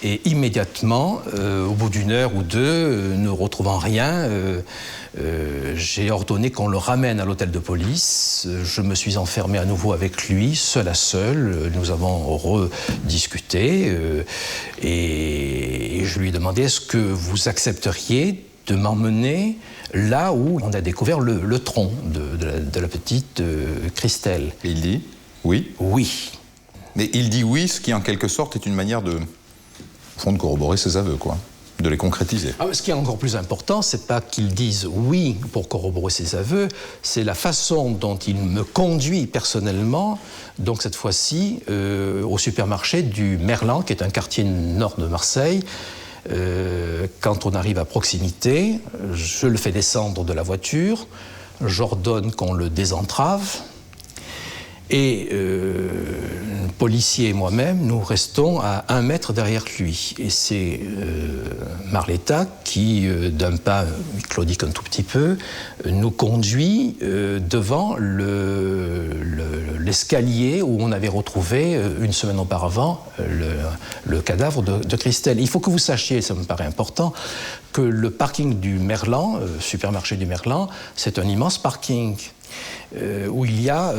Et immédiatement, au bout d'une heure ou deux, ne retrouvant rien, j'ai ordonné qu'on le ramène à l'hôtel de police. Je me suis enfermé à nouveau avec lui, seul à seul. Nous avons rediscuté et je lui ai demandé est-ce que vous accepteriez de m'emmener là où on a découvert le tronc de la petite Christelle. Et il dit oui. Oui. Mais il dit oui, ce qui en quelque sorte est une manière de corroborer ses aveux, quoi, de les concrétiser. Ce qui est encore plus important, c'est pas qu'ils disent oui pour corroborer ses aveux, c'est la façon dont il me conduit personnellement, donc cette fois-ci au supermarché du Merlan, qui est un quartier nord de Marseille. Quand on arrive à proximité, je le fais descendre de la voiture, j'ordonne qu'on le désentrave. Et le policier et moi-même, nous restons à 1 mètre derrière lui. Et c'est Marletta qui, d'un pas, il claudique un tout petit peu, nous conduit devant l'escalier où on avait retrouvé, une semaine auparavant, le cadavre de Christelle. Il faut que vous sachiez, ça me paraît important, que le parking du Merlan, supermarché du Merlan, c'est un immense parking. Où il y a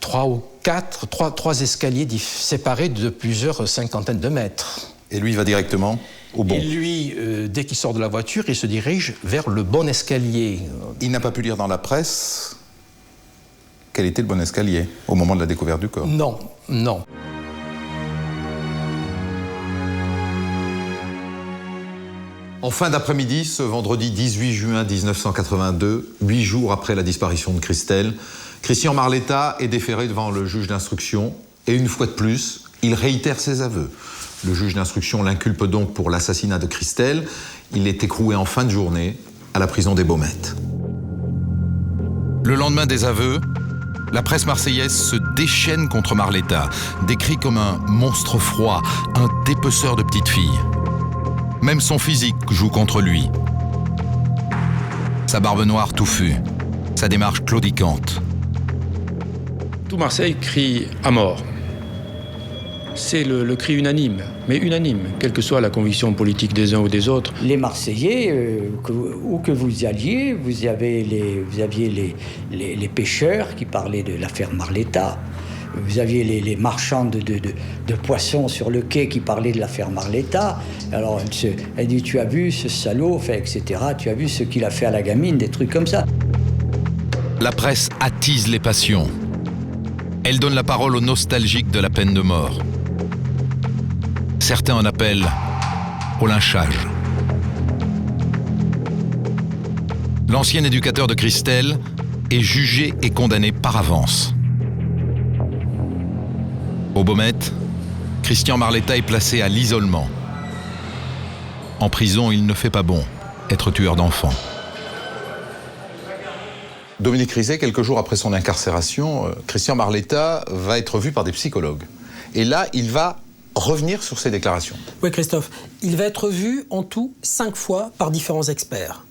3 escaliers séparés de plusieurs cinquantaines de mètres. Et lui va directement au bon. Et lui, dès qu'il sort de la voiture, il se dirige vers le bon escalier. Il n'a pas pu lire dans la presse quel était le bon escalier au moment de la découverte du corps. Non, non. En fin d'après-midi, ce vendredi 18 juin 1982, 8 jours après la disparition de Christelle, Christian Marletta est déféré devant le juge d'instruction et une fois de plus, il réitère ses aveux. Le juge d'instruction l'inculpe donc pour l'assassinat de Christelle. Il est écroué en fin de journée à la prison des Baumettes. Le lendemain des aveux, la presse marseillaise se déchaîne contre Marletta, décrit comme un monstre froid, un dépeceur de petites filles. Même son physique joue contre lui. Sa barbe noire touffue, sa démarche claudiquante. Tout Marseille crie à mort. C'est le cri unanime, mais unanime, quelle que soit la conviction politique des uns ou des autres. Les Marseillais, où que vous alliez, vous aviez les pêcheurs qui parlaient de l'affaire Marletta. Vous aviez les marchands de poissons sur le quai qui parlaient de l'affaire Marletta. Alors elle dit, tu as vu ce salaud, etc. Tu as vu ce qu'il a fait à la gamine, des trucs comme ça. La presse attise les passions. Elle donne la parole aux nostalgiques de la peine de mort. Certains en appellent au lynchage. L'ancien éducateur de Christelle est jugé et condamné par avance. Au Baumette, Christian Marletta est placé à l'isolement. En prison, il ne fait pas bon être tueur d'enfants. Dominique Rizet, quelques jours après son incarcération, Christian Marletta va être vu par des psychologues. Et là, il va revenir sur ses déclarations. Oui, Christophe. Il va être vu en tout 5 fois par différents experts.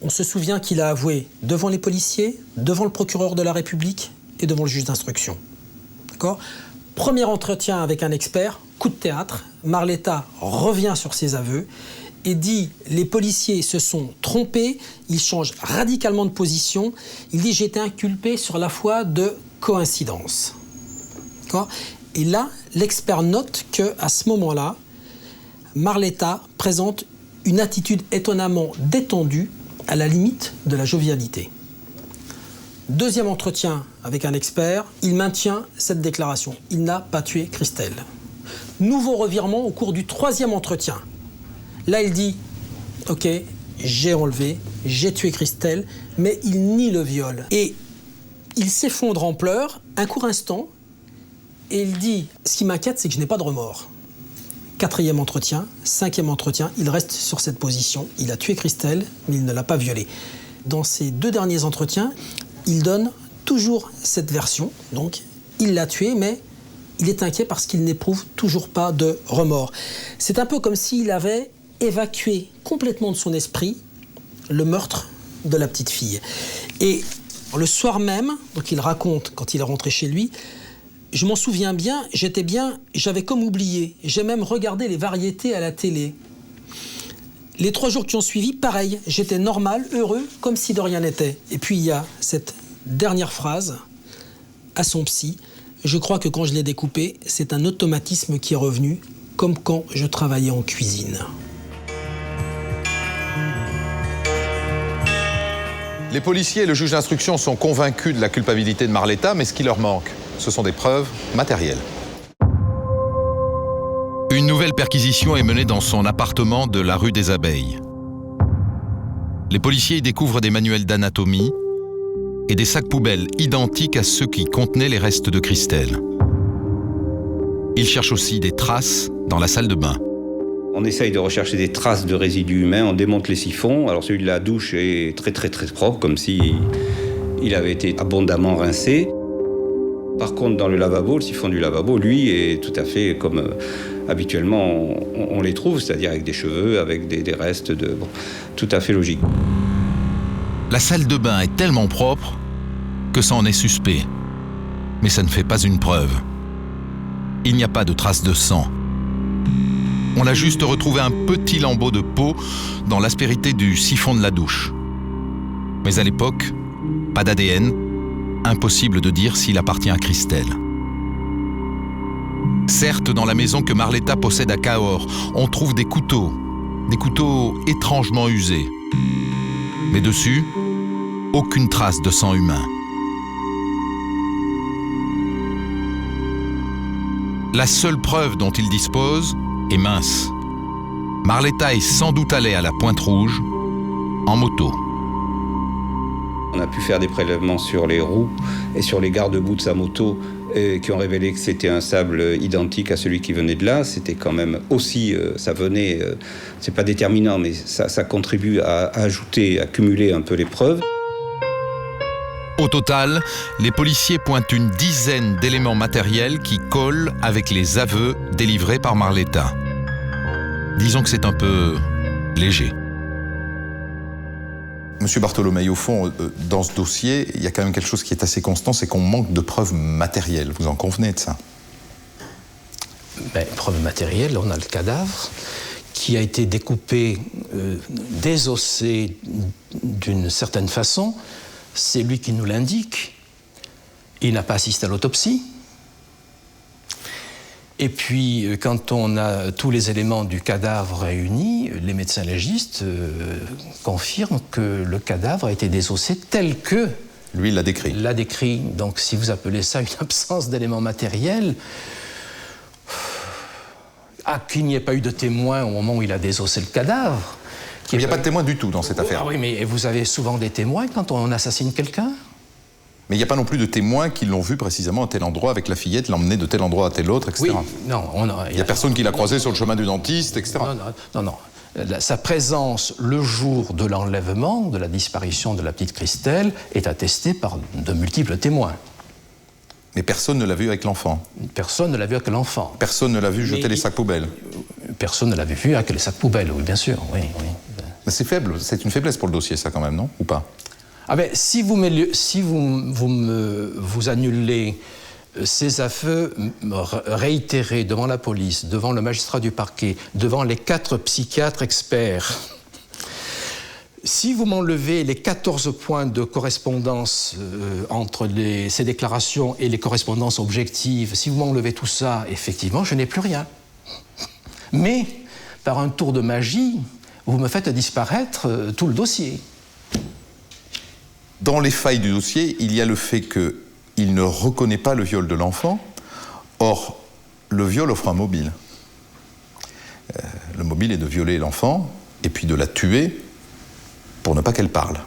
On se souvient qu'il a avoué devant les policiers, devant le procureur de la République et devant le juge d'instruction. D'accord ? Premier entretien avec un expert, coup de théâtre. Marletta revient sur ses aveux et dit « Les policiers se sont trompés, ils changent radicalement de position. Il dit « J'ai été inculpé sur la foi de coïncidence. » D'accord ? Et là, l'expert note qu'à ce moment-là, Marletta présente une attitude étonnamment détendue, à la limite de la jovialité. Deuxième entretien avec un expert, il maintient cette déclaration. Il n'a pas tué Christelle. Nouveau revirement au cours du 3e entretien. Là, il dit « Ok, j'ai enlevé, j'ai tué Christelle, mais il nie le viol. » Et il s'effondre en pleurs, un court instant, et il dit « Ce qui m'inquiète, c'est que je n'ai pas de remords. » 4e entretien, 5e entretien, il reste sur cette position. Il a tué Christelle, mais il ne l'a pas violée. Dans ces 2 derniers entretiens, il donne toujours cette version. Donc, il l'a tuée, mais il est inquiet parce qu'il n'éprouve toujours pas de remords. C'est un peu comme s'il avait évacué complètement de son esprit le meurtre de la petite fille. Et le soir même, donc il raconte quand il est rentré chez lui, je m'en souviens bien, j'avais comme oublié. J'ai même regardé les variétés à la télé. Les 3 jours qui ont suivi, pareil, j'étais normal, heureux, comme si de rien n'était. Et puis il y a cette dernière phrase à son psy. Je crois que quand je l'ai découpé, c'est un automatisme qui est revenu, comme quand je travaillais en cuisine. Les policiers et le juge d'instruction sont convaincus de la culpabilité de Marletta, mais ce qui leur manque, ce sont des preuves matérielles. Une nouvelle perquisition est menée dans son appartement de la rue des Abeilles. Les policiers y découvrent des manuels d'anatomie et des sacs poubelles identiques à ceux qui contenaient les restes de Christelle. Ils cherchent aussi des traces dans la salle de bain. On essaye de rechercher des traces de résidus humains, on démonte les siphons. Alors celui de la douche est très propre, comme si il avait été abondamment rincé. Par contre, dans le lavabo, le siphon du lavabo, lui, est tout à fait comme habituellement on les trouve, c'est-à-dire avec des cheveux, avec des restes de... Bon, tout à fait logique. La salle de bain est tellement propre que ça en est suspect. Mais ça ne fait pas une preuve. Il n'y a pas de traces de sang. On a juste retrouvé un petit lambeau de peau dans l'aspérité du siphon de la douche. Mais à l'époque, pas d'ADN, impossible de dire s'il appartient à Christelle. Certes, dans la maison que Marletta possède à Cahors, on trouve des couteaux étrangement usés. Mais dessus, aucune trace de sang humain. La seule preuve dont il dispose est mince. Marletta est sans doute allée à la Pointe-Rouge en moto. On a pu faire des prélèvements sur les roues et sur les garde-boue de sa moto qui ont révélé que c'était un sable identique à celui qui venait de là. C'était quand même aussi, ça venait, c'est pas déterminant, mais ça contribue à ajouter, à cumuler un peu les preuves. Au total, les policiers pointent une dizaine d'éléments matériels qui collent avec les aveux délivrés par Marletta. Disons que c'est un peu léger. Monsieur Bartholomei, au fond, dans ce dossier, il y a quand même quelque chose qui est assez constant, c'est qu'on manque de preuves matérielles. Vous en convenez de ça? Preuves matérielles, on a le cadavre qui a été découpé, désossé d'une certaine façon. C'est lui qui nous l'indique. Il n'a pas assisté à l'autopsie. Et puis, quand on a tous les éléments du cadavre réunis, les médecins légistes confirment que le cadavre a été désossé tel que... Lui, il l'a décrit. L'a décrit. Donc, si vous appelez ça une absence d'éléments matériels, qu'il n'y ait pas eu de témoin au moment où il a désossé le cadavre. Il n'y a pas de témoin du tout dans cette affaire. Ah oui, mais vous avez souvent des témoins quand on assassine quelqu'un. Mais il n'y a pas non plus de témoins qui l'ont vu précisément à tel endroit avec la fillette, l'emmener de tel endroit à tel autre, etc. Oui, non. Il n'y a personne qui l'a croisé sur le chemin du dentiste, etc. Non. Sa présence le jour de l'enlèvement, de la disparition de la petite Christelle, est attestée par de multiples témoins. Mais personne ne l'a vu avec l'enfant. Personne ne l'a vu avec l'enfant. Personne ne l'a vu jeter les sacs poubelles. Personne ne l'avait vu avec les sacs poubelles, oui, bien sûr, oui. Mais c'est faible, c'est une faiblesse pour le dossier, ça, quand même, non? Ou pas? Ah ben, si vous annulez ces aveux réitérés devant la police, devant le magistrat du parquet, devant les 4 psychiatres experts, si vous m'enlevez les 14 points de correspondance entre ces déclarations et les correspondances objectives, si vous m'enlevez tout ça, effectivement, je n'ai plus rien. Mais, par un tour de magie, vous me faites disparaître tout le dossier. Dans les failles du dossier, il y a le fait qu'il ne reconnaît pas le viol de l'enfant. Or, le viol offre un mobile. Le mobile est de violer l'enfant et puis de la tuer pour ne pas qu'elle parle.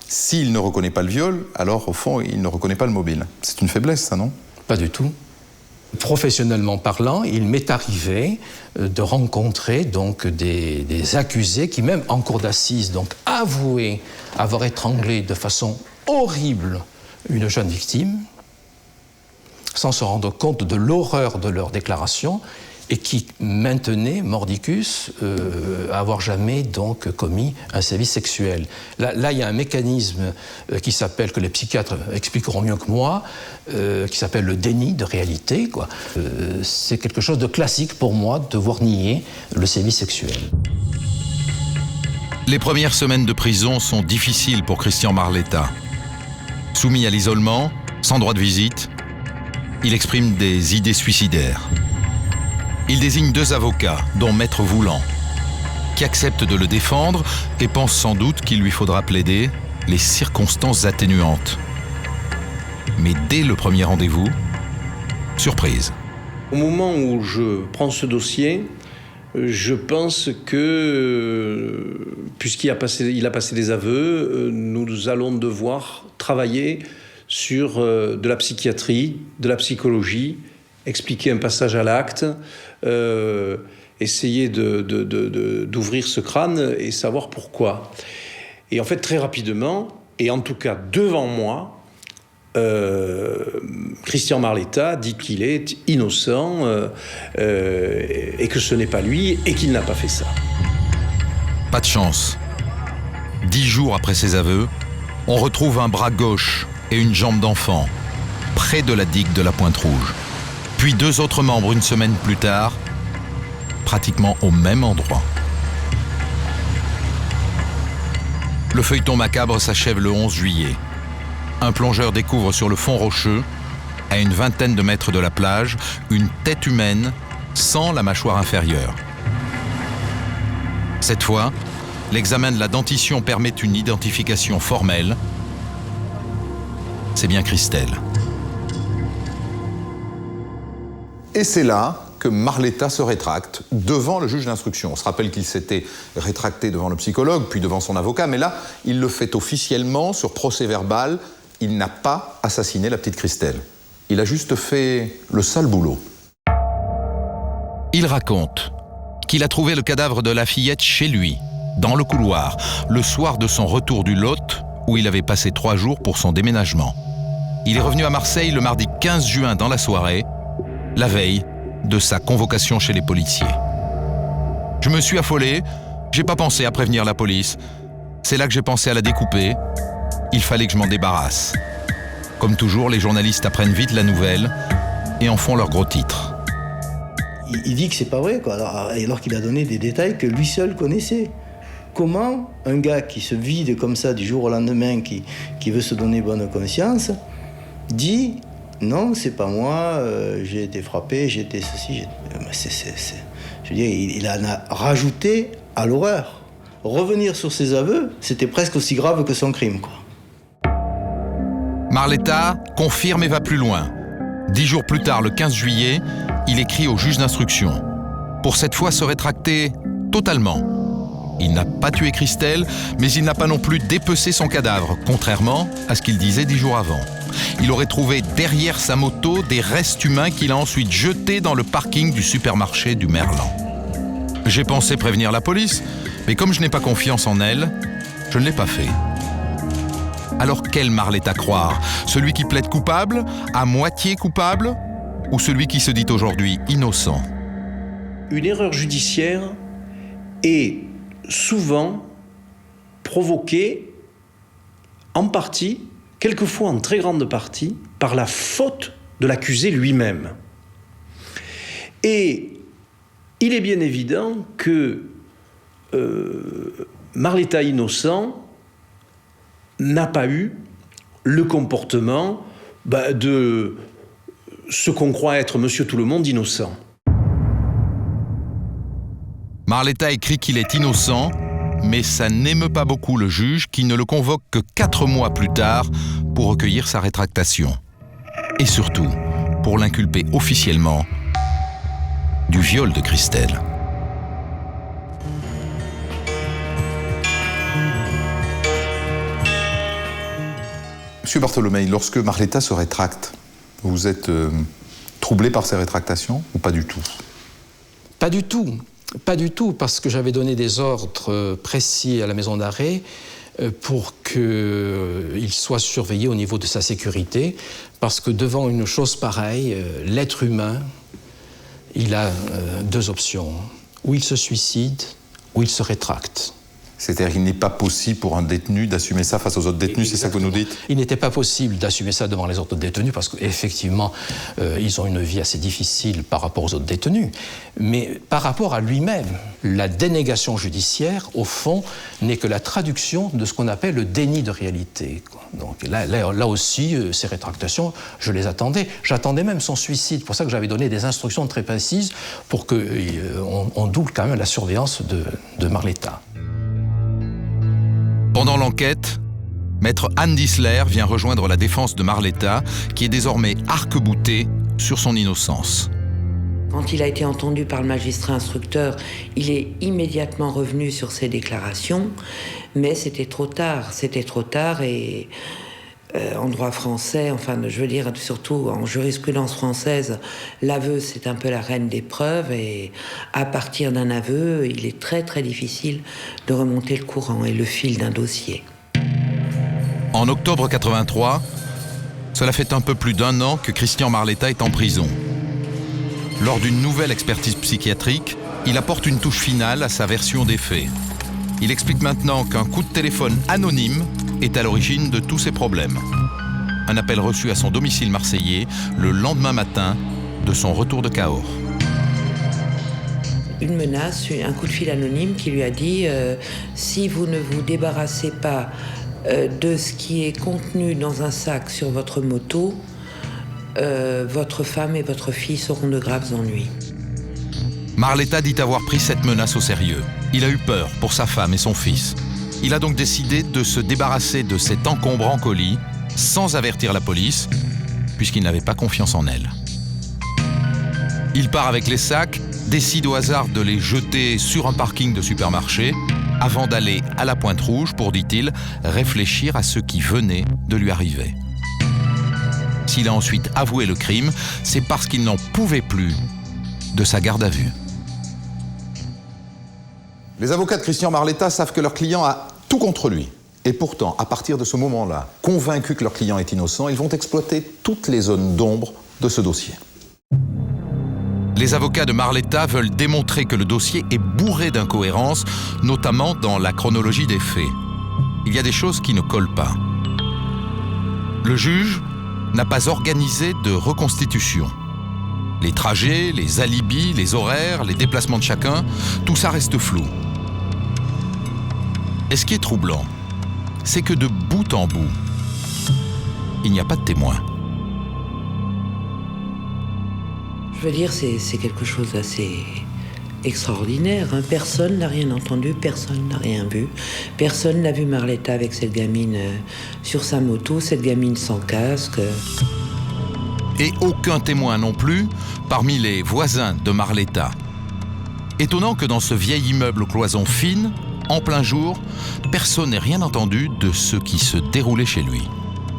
S'il ne reconnaît pas le viol, alors au fond, il ne reconnaît pas le mobile. C'est une faiblesse, ça, non? Pas du tout. Professionnellement parlant, il m'est arrivé de rencontrer donc des accusés qui, même en cour d'assises, donc avouaient avoir étranglé de façon horrible une jeune victime, sans se rendre compte de l'horreur de leur déclaration, et qui maintenaient, mordicus, avoir jamais donc commis un sévice sexuel. Là, il y a un mécanisme qui s'appelle, que les psychiatres expliqueront mieux que moi, qui s'appelle le déni de réalité, quoi. C'est quelque chose de classique pour moi de devoir nier le sévice sexuel. Les premières semaines de prison sont difficiles pour Christian Marletta. Soumis à l'isolement, sans droit de visite, il exprime des idées suicidaires. Il désigne 2 avocats, dont Maître Voulant, qui acceptent de le défendre et pensent sans doute qu'il lui faudra plaider les circonstances atténuantes. Mais dès le premier rendez-vous, surprise. Au moment où je prends ce dossier, je pense que, puisqu'il a passé des aveux, nous allons devoir travailler sur de la psychiatrie, de la psychologie, expliquer un passage à l'acte, essayer d'ouvrir ce crâne et savoir pourquoi. Et en fait, très rapidement, et en tout cas devant moi, Christian Marletta dit qu'il est innocent et que ce n'est pas lui et qu'il n'a pas fait ça. Pas de chance. 10 jours après ses aveux, on retrouve un bras gauche et une jambe d'enfant, près de la digue de la Pointe-Rouge. Puis 2 autres membres une semaine plus tard, pratiquement au même endroit. Le feuilleton macabre s'achève le 11 juillet. Un plongeur découvre sur le fond rocheux, à une vingtaine de mètres de la plage, une tête humaine sans la mâchoire inférieure. Cette fois, l'examen de la dentition permet une identification formelle. C'est bien Christelle. Et c'est là que Marletta se rétracte devant le juge d'instruction. On se rappelle qu'il s'était rétracté devant le psychologue, puis devant son avocat, mais là, il le fait officiellement, sur procès-verbal. Il n'a pas assassiné la petite Christelle. Il a juste fait le sale boulot. Il raconte qu'il a trouvé le cadavre de la fillette chez lui, dans le couloir, le soir de son retour du Lot, où il avait passé 3 jours pour son déménagement. Il est revenu à Marseille le mardi 15 juin dans la soirée, la veille de sa convocation chez les policiers. Je me suis affolé, j'ai pas pensé à prévenir la police. C'est là que j'ai pensé à la découper. Il fallait que je m'en débarrasse. Comme toujours, les journalistes apprennent vite la nouvelle et en font leur gros titre. Il dit que c'est pas vrai, quoi, alors qu'il a donné des détails que lui seul connaissait. Comment un gars qui se vide comme ça du jour au lendemain, qui veut se donner bonne conscience, dit non, c'est pas moi, j'ai été frappé, j'ai été ceci. Je veux dire, il en a rajouté à l'horreur. Revenir sur ses aveux, c'était presque aussi grave que son crime, quoi. Marletta confirme et va plus loin. 10 jours plus tard, le 15 juillet, il écrit au juge d'instruction. pour cette fois se rétracter totalement. Il n'a pas tué Christelle, mais il n'a pas non plus dépecé son cadavre, contrairement à ce qu'il disait 10 jours avant. Il aurait trouvé derrière sa moto des restes humains qu'il a ensuite jetés dans le parking du supermarché du Merlan. J'ai pensé prévenir la police, mais comme je n'ai pas confiance en elle, je ne l'ai pas fait. Alors quel Marletta croire? Celui qui plaide coupable, à moitié coupable, ou celui qui se dit aujourd'hui innocent? Une erreur judiciaire est souvent provoquée en partie, quelquefois en très grande partie, par la faute de l'accusé lui-même. Et il est bien évident que Marletta innocent n'a pas eu le comportement de ce qu'on croit être Monsieur Tout-le-Monde innocent. Marletta écrit qu'il est innocent, mais ça n'émeut pas beaucoup le juge qui ne le convoque que 4 mois plus tard pour recueillir sa rétractation. Et surtout, pour l'inculper officiellement du viol de Christelle. Monsieur Bartholomei, lorsque Marletta se rétracte, vous êtes troublé par ses rétractations ou pas du tout? Pas du tout. Pas du tout, parce que j'avais donné des ordres précis à la maison d'arrêt pour qu'il soit surveillé au niveau de sa sécurité, parce que devant une chose pareille, l'être humain, il a 2 options. Ou il se suicide, ou il se rétracte. C'est-à-dire qu'il n'est pas possible pour un détenu d'assumer ça face aux autres détenus, c'est ça que vous nous dites? Il n'était pas possible d'assumer ça devant les autres détenus parce qu'effectivement, ils ont une vie assez difficile par rapport aux autres détenus. Mais par rapport à lui-même, la dénégation judiciaire, au fond, n'est que la traduction de ce qu'on appelle le déni de réalité. Donc là aussi, ces rétractations, je les attendais. J'attendais même son suicide. C'est pour ça que j'avais donné des instructions très précises pour qu'on double quand même la surveillance de Marletta. Pendant l'enquête, maître Anne Disler vient rejoindre la défense de Marletta, qui est désormais arc-boutée sur son innocence. Quand il a été entendu par le magistrat instructeur, il est immédiatement revenu sur ses déclarations, mais c'était trop tard et en droit français, enfin je veux dire surtout en jurisprudence française, l'aveu c'est un peu la reine des preuves et à partir d'un aveu, il est très très difficile de remonter le courant et le fil d'un dossier. En octobre 83, cela fait un peu plus d'1 an que Christian Marletta est en prison. Lors d'une nouvelle expertise psychiatrique, il apporte une touche finale à sa version des faits. Il explique maintenant qu'un coup de téléphone anonyme est à l'origine de tous ses problèmes. Un appel reçu à son domicile marseillais le lendemain matin de son retour de Cahors. Une menace, un coup de fil anonyme qui lui a dit si vous ne vous débarrassez pas de ce qui est contenu dans un sac sur votre moto, votre femme et votre fille auront de graves ennuis. Marletta dit avoir pris cette menace au sérieux. Il a eu peur pour sa femme et son fils. Il a donc décidé de se débarrasser de cet encombrant colis sans avertir la police, puisqu'il n'avait pas confiance en elle. Il part avec les sacs, décide au hasard de les jeter sur un parking de supermarché, avant d'aller à la Pointe Rouge pour, dit-il, réfléchir à ce qui venait de lui arriver. S'il a ensuite avoué le crime, c'est parce qu'il n'en pouvait plus de sa garde à vue. Les avocats de Christian Marletta savent que leur client a tout contre lui. Et pourtant, à partir de ce moment-là, convaincus que leur client est innocent, ils vont exploiter toutes les zones d'ombre de ce dossier. Les avocats de Marletta veulent démontrer que le dossier est bourré d'incohérences, notamment dans la chronologie des faits. Il y a des choses qui ne collent pas. Le juge n'a pas organisé de reconstitution. Les trajets, les alibis, les horaires, les déplacements de chacun, tout ça reste flou. Et ce qui est troublant, c'est que de bout en bout, il n'y a pas de témoin. Je veux dire, c'est quelque chose d'assez extraordinaire. Hein. Personne n'a rien entendu, personne n'a rien vu. Personne n'a vu Marletta avec cette gamine sur sa moto, cette gamine sans casque. Et aucun témoin non plus parmi les voisins de Marletta. Étonnant que dans ce vieil immeuble aux cloisons fines, en plein jour, personne n'ait rien entendu de ce qui se déroulait chez lui.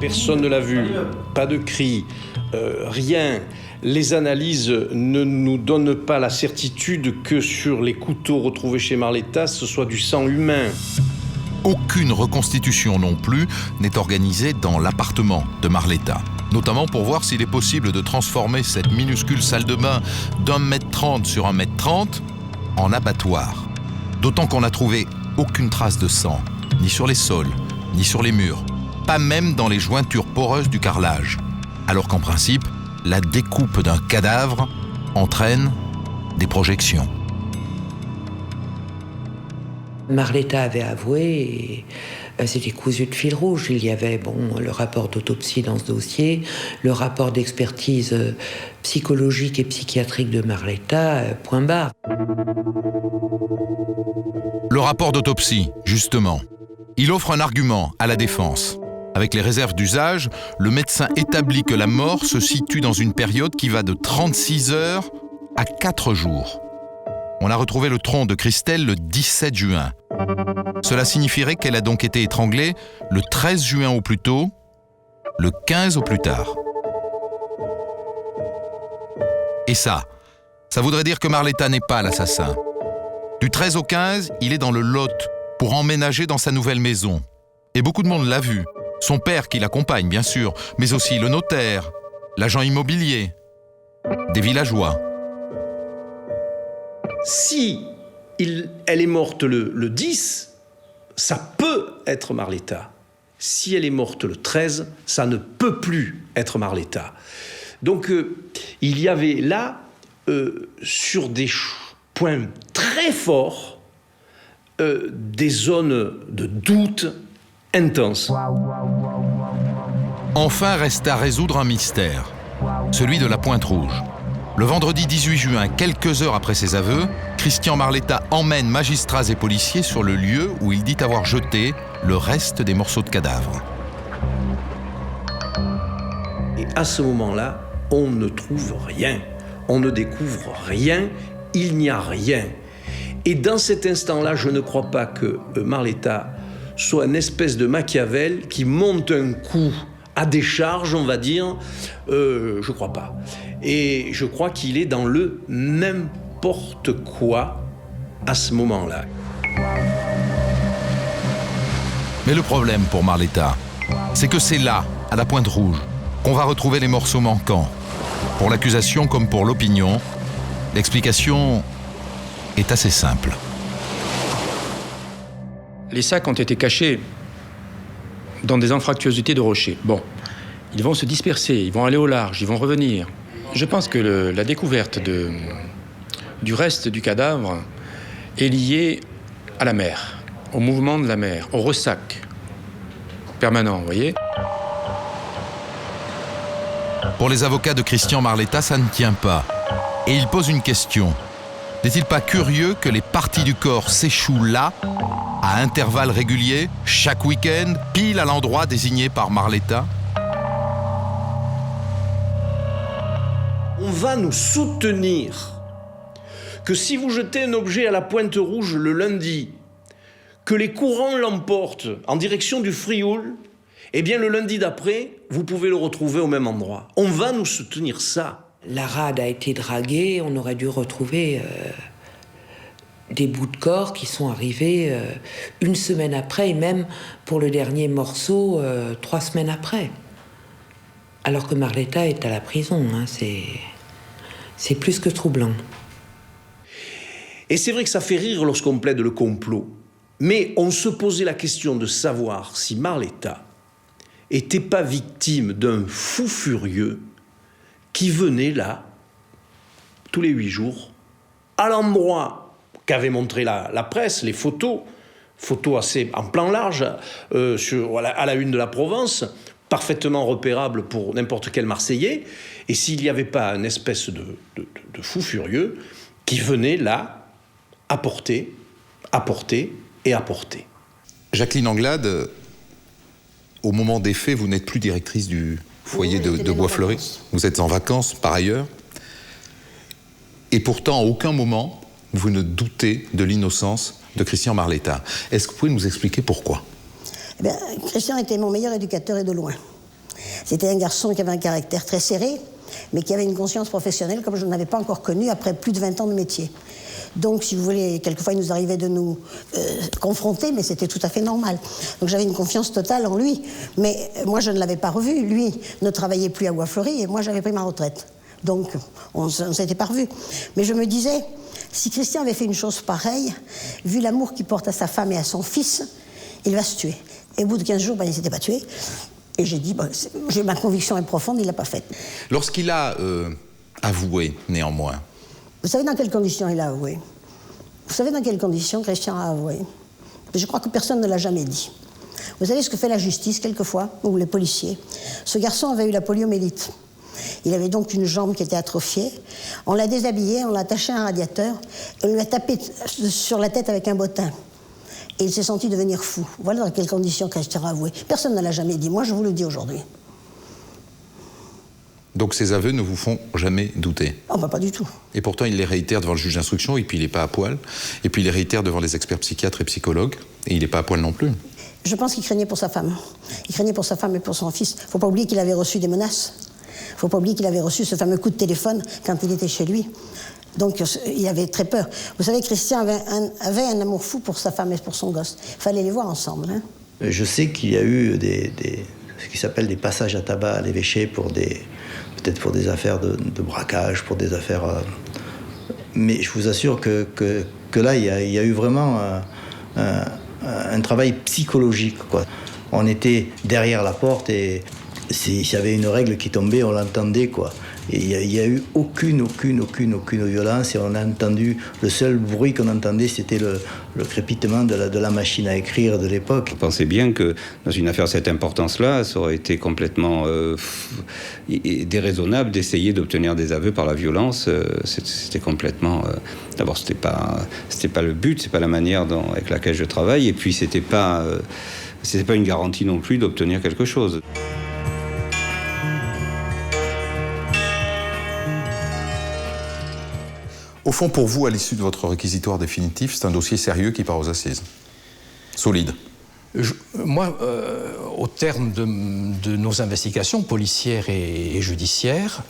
Personne ne l'a vu, pas de cri, rien. Les analyses ne nous donnent pas la certitude que sur les couteaux retrouvés chez Marletta, ce soit du sang humain. Aucune reconstitution non plus n'est organisée dans l'appartement de Marletta, notamment pour voir s'il est possible de transformer cette minuscule salle de bain d'1,30 m sur 1,30 m en abattoir. D'autant qu'on n'a trouvé aucune trace de sang, ni sur les sols, ni sur les murs, pas même dans les jointures poreuses du carrelage. Alors qu'en principe, la découpe d'un cadavre entraîne des projections. Marletta avait avoué, et c'était cousu de fil rouge. Il y avait le rapport d'autopsie dans ce dossier, le rapport d'expertise psychologique et psychiatrique de Marletta, point barre. Le rapport d'autopsie, justement, il offre un argument à la défense. Avec les réserves d'usage, le médecin établit que la mort se situe dans une période qui va de 36 heures à 4 jours. On a retrouvé le tronc de Christelle le 17 juin. Cela signifierait qu'elle a donc été étranglée le 13 juin au plus tôt, le 15 au plus tard. Et ça voudrait dire que Marletta n'est pas l'assassin. Du 13 au 15, il est dans le Lot pour emménager dans sa nouvelle maison. Et beaucoup de monde l'a vu. Son père qui l'accompagne, bien sûr, mais aussi le notaire, l'agent immobilier, des villageois. Si elle est morte le 10, ça peut être Marletta. Si elle est morte le 13, ça ne peut plus être Marletta. Donc il y avait là, sur des points très forts, des zones de doute intenses. Enfin reste à résoudre un mystère, celui de la Pointe Rouge. Le vendredi 18 juin, quelques heures après ses aveux, Christian Marletta emmène magistrats et policiers sur le lieu où il dit avoir jeté le reste des morceaux de cadavres. Et à ce moment-là, on ne trouve rien, on ne découvre rien, il n'y a rien. Et dans cet instant-là, je ne crois pas que Marletta soit une espèce de Machiavel qui monte un coup à décharge, on va dire. Je crois pas. Et je crois qu'il est dans le n'importe quoi à ce moment-là. Mais le problème pour Marletta, c'est que c'est là, à la Pointe Rouge, qu'on va retrouver les morceaux manquants. Pour l'accusation comme pour l'opinion, l'explication est assez simple. Les sacs ont été cachés dans des anfractuosités de rochers. Bon, ils vont se disperser, ils vont aller au large, ils vont revenir. Je pense que la découverte du reste du cadavre est liée à la mer, au mouvement de la mer, au ressac permanent, vous voyez. Pour les avocats de Christian Marletta, ça ne tient pas. Et ils posent une question. N'est-il pas curieux que les parties du corps s'échouent là, à intervalles réguliers, chaque week-end, pile à l'endroit désigné par Marletta ? On va nous soutenir que si vous jetez un objet à la Pointe Rouge le lundi, que les courants l'emportent en direction du Frioul, eh bien le lundi d'après, vous pouvez le retrouver au même endroit. On va nous soutenir ça. La rade a été draguée, on aurait dû retrouver des bouts de corps qui sont arrivés une semaine après, et même pour le dernier morceau, 3 semaines après. Alors que Marletta est à la prison, hein, c'est plus que troublant. Et c'est vrai que ça fait rire lorsqu'on plaide le complot. Mais on se posait la question de savoir si Marletta était pas victime d'un fou furieux qui venait là, tous les 8 jours, à l'endroit qu'avait montré la presse, les photos assez en plan large, à la une de la Provence, parfaitement repérable pour n'importe quel Marseillais, et s'il n'y avait pas une espèce de fou furieux qui venait là apporter. Jacqueline Anglade, au moment des faits, vous n'êtes plus directrice du foyer de Bois-Fleuri. Vous êtes en vacances par ailleurs. Et pourtant, à aucun moment, vous ne doutez de l'innocence de Christian Marletta. Est-ce que vous pouvez nous expliquer pourquoi ? Eh bien, Christian était mon meilleur éducateur et de loin. C'était un garçon qui avait un caractère très serré, mais qui avait une conscience professionnelle comme je ne l'avais pas encore connue après plus de 20 ans de métier. Donc, si vous voulez, quelquefois, il nous arrivait de nous confronter, mais c'était tout à fait normal. Donc, j'avais une confiance totale en lui. Mais moi, je ne l'avais pas revu. Lui ne travaillait plus à Bois-Fleury et moi, j'avais pris ma retraite. Donc, on ne s'était pas revus. Mais je me disais, si Christian avait fait une chose pareille, vu l'amour qu'il porte à sa femme et à son fils, il va se tuer. Et au bout de 15 jours, il ne s'était pas tué. Et j'ai dit, ma conviction est profonde, il ne l'a pas faite. Lorsqu'il a avoué, néanmoins... Vous savez dans quelles conditions il a avoué? Vous savez dans quelles conditions Christian a avoué? Je crois que personne ne l'a jamais dit. Vous savez ce que fait la justice, quelquefois, ou les policiers? Ce garçon avait eu la poliomyélite. Il avait donc une jambe qui était atrophiée. On l'a déshabillé, on l'a attaché à un radiateur, et on lui a tapé sur la tête avec un bottin. Et il s'est senti devenir fou. Voilà dans quelles conditions Christian a avoué. Personne ne l'a jamais dit. Moi, je vous le dis aujourd'hui. Donc ces aveux ne vous font jamais douter? Oh, pas du tout. Et pourtant, il les réitère devant le juge d'instruction, et puis il n'est pas à poil. Et puis il les réitère devant les experts psychiatres et psychologues, et il n'est pas à poil non plus. Je pense qu'il craignait pour sa femme. Il craignait pour sa femme et pour son fils. Il ne faut pas oublier qu'il avait reçu des menaces. Il ne faut pas oublier qu'il avait reçu ce fameux coup de téléphone quand il était chez lui. Donc il avait très peur. Vous savez, Christian avait un amour fou pour sa femme et pour son gosse. Il fallait les voir ensemble. Hein. Je sais qu'il y a eu ce qui s'appelle des passages à tabac à l'évêché peut-être pour des affaires de braquage, pour des affaires... mais je vous assure que là, il y a eu vraiment un travail psychologique, quoi. On était derrière la porte et s'il y avait une règle qui tombait, on l'entendait, quoi. Et il n'y a eu aucune violence, et on a entendu, le seul bruit qu'on entendait, c'était le crépitement de la machine à écrire de l'époque. Vous pensez bien que dans une affaire de cette importance-là, ça aurait été complètement déraisonnable d'essayer d'obtenir des aveux par la violence. C'était complètement... D'abord, c'était pas le but, c'est pas la manière avec laquelle je travaille, et puis c'était pas une garantie non plus d'obtenir quelque chose. Au fond, pour vous, à l'issue de votre réquisitoire définitif, c'est un dossier sérieux qui part aux assises. Solide. Moi, au terme de nos investigations policières et judiciaires,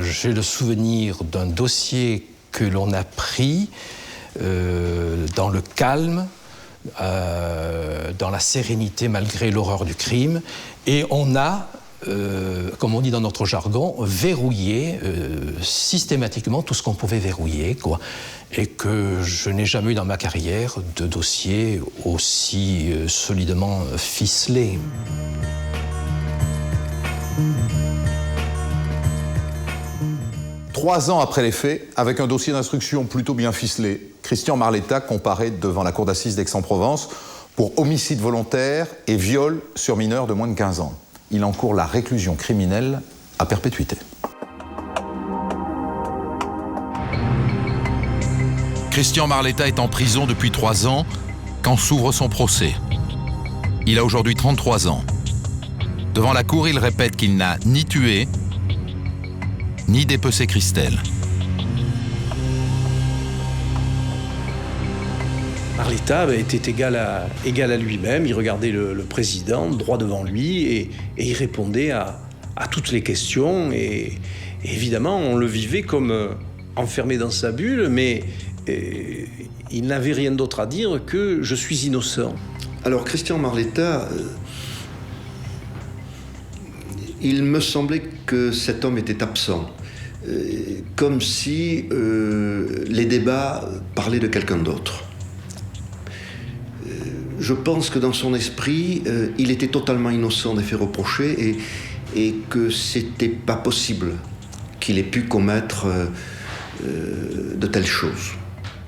j'ai le souvenir d'un dossier que l'on a pris dans le calme, dans la sérénité malgré l'horreur du crime, et on a, comme on dit dans notre jargon, verrouillé systématiquement tout ce qu'on pouvait verrouiller, quoi. Et que je n'ai jamais eu dans ma carrière de dossier aussi solidement ficelé. Trois ans après les faits, avec un dossier d'instruction plutôt bien ficelé, Christian Marletta comparaît devant la cour d'assises d'Aix-en-Provence pour homicide volontaire et viol sur mineur de moins de 15 ans. Il encourt la réclusion criminelle à perpétuité. Christian Marletta est en prison depuis 3 ans quand s'ouvre son procès. Il a aujourd'hui 33 ans. Devant la cour, il répète qu'il n'a ni tué, ni dépecé Christelle. Marletta était égal à lui-même. Il regardait le président droit devant lui et il répondait à toutes les questions. Et évidemment, on le vivait comme enfermé dans sa bulle, mais il n'avait rien d'autre à dire que « je suis innocent ». Alors, Christian Marletta, il me semblait que cet homme était absent. Comme si les débats parlaient de quelqu'un d'autre. Je pense que dans son esprit, il était totalement innocent des faits reprochés et que c'était pas possible qu'il ait pu commettre de telles choses.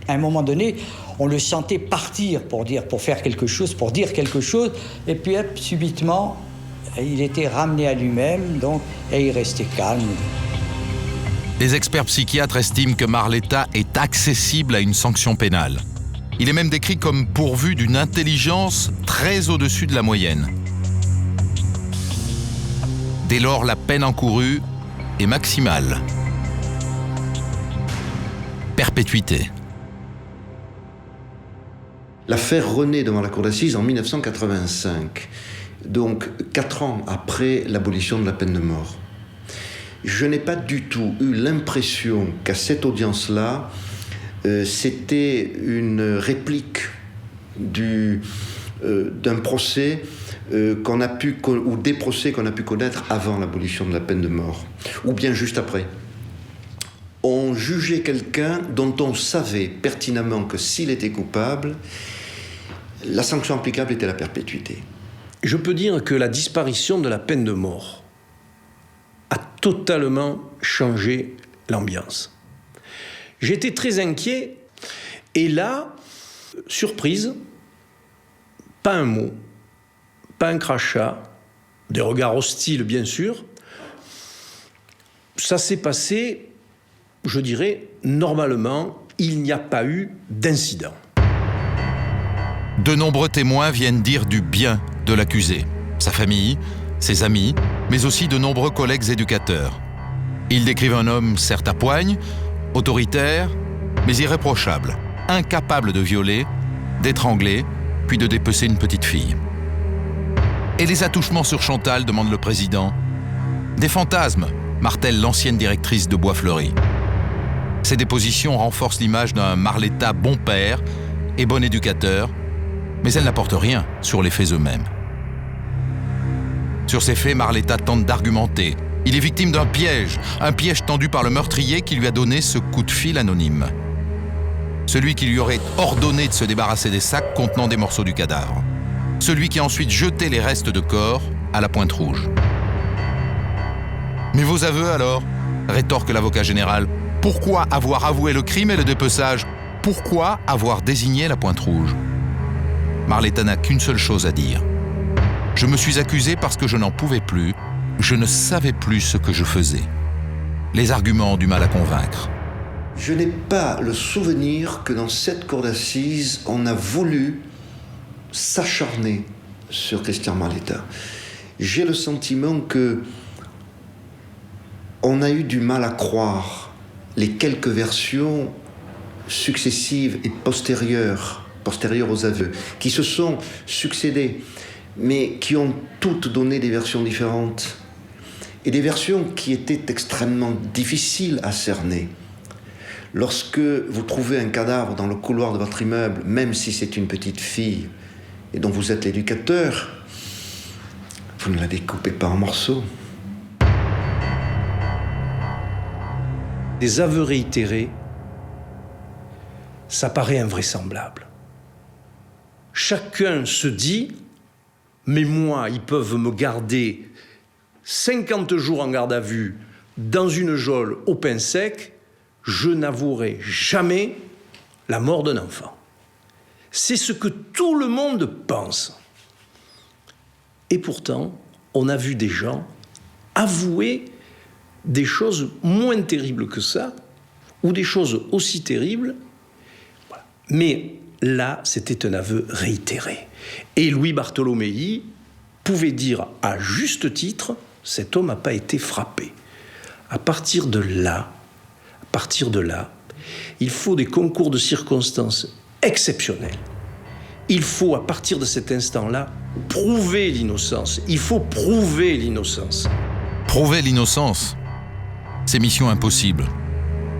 À un moment donné, on le sentait partir pour faire quelque chose, pour dire quelque chose, et puis hop, subitement, il était ramené à lui-même, donc, et il restait calme. Les experts psychiatres estiment que Marletta est accessible à une sanction pénale. Il est même décrit comme pourvu d'une intelligence très au-dessus de la moyenne. Dès lors, la peine encourue est maximale. Perpétuité. L'affaire renaît devant la cour d'assises en 1985, donc 4 ans après l'abolition de la peine de mort. Je n'ai pas du tout eu l'impression qu'à cette audience-là, c'était une réplique d'un procès ou des procès qu'on a pu connaître avant l'abolition de la peine de mort, ou bien juste après. On jugeait quelqu'un dont on savait pertinemment que s'il était coupable, la sanction applicable était la perpétuité. Je peux dire que la disparition de la peine de mort a totalement changé l'ambiance. J'étais très inquiet et là, surprise, pas un mot, pas un crachat, des regards hostiles bien sûr. Ça s'est passé, je dirais, normalement, il n'y a pas eu d'incident. De nombreux témoins viennent dire du bien de l'accusé, sa famille, ses amis, mais aussi de nombreux collègues éducateurs. Ils décrivent un homme certes à poigne, autoritaire, mais irréprochable, incapable de violer, d'étrangler, puis de dépecer une petite fille. Et les attouchements sur Chantal, demande le président. Des fantasmes, martèle l'ancienne directrice de Bois-Fleuri. Ces dépositions renforcent l'image d'un Marletta bon père et bon éducateur, mais elles n'apportent rien sur les faits eux-mêmes. Sur ces faits, Marletta tente d'argumenter. Il est victime d'un piège, un piège tendu par le meurtrier qui lui a donné ce coup de fil anonyme. Celui qui lui aurait ordonné de se débarrasser des sacs contenant des morceaux du cadavre. Celui qui a ensuite jeté les restes de corps à la Pointe Rouge. Mais vos aveux alors ? Rétorque l'avocat général. Pourquoi avoir avoué le crime et le dépeçage ? Pourquoi avoir désigné la Pointe Rouge ? Marletta n'a qu'une seule chose à dire. Je me suis accusé parce que je n'en pouvais plus, je ne savais plus ce que je faisais. Les arguments ont du mal à convaincre. Je n'ai pas le souvenir que dans cette cour d'assises, on a voulu s'acharner sur Christian Marletta. J'ai le sentiment que on a eu du mal à croire les quelques versions successives et postérieures aux aveux, qui se sont succédées, mais qui ont toutes donné des versions différentes. Et des versions qui étaient extrêmement difficiles à cerner. Lorsque vous trouvez un cadavre dans le couloir de votre immeuble, même si c'est une petite fille, et dont vous êtes l'éducateur, vous ne la découpez pas en morceaux. Des aveux réitérés, ça paraît invraisemblable. Chacun se dit, mais moi, ils peuvent me garder 50 jours en garde à vue dans une geôle au pain sec, je n'avouerai jamais la mort d'un enfant. C'est ce que tout le monde pense. Et pourtant, on a vu des gens avouer des choses moins terribles que ça, ou des choses aussi terribles. Voilà. Mais là, c'était un aveu réitéré. Et Louis Bartholomei pouvait dire à juste titre, cet homme n'a pas été frappé. À partir de là, il faut des concours de circonstances exceptionnels. Il faut, à partir de cet instant-là, prouver l'innocence. Il faut prouver l'innocence. Prouver l'innocence, c'est mission impossible.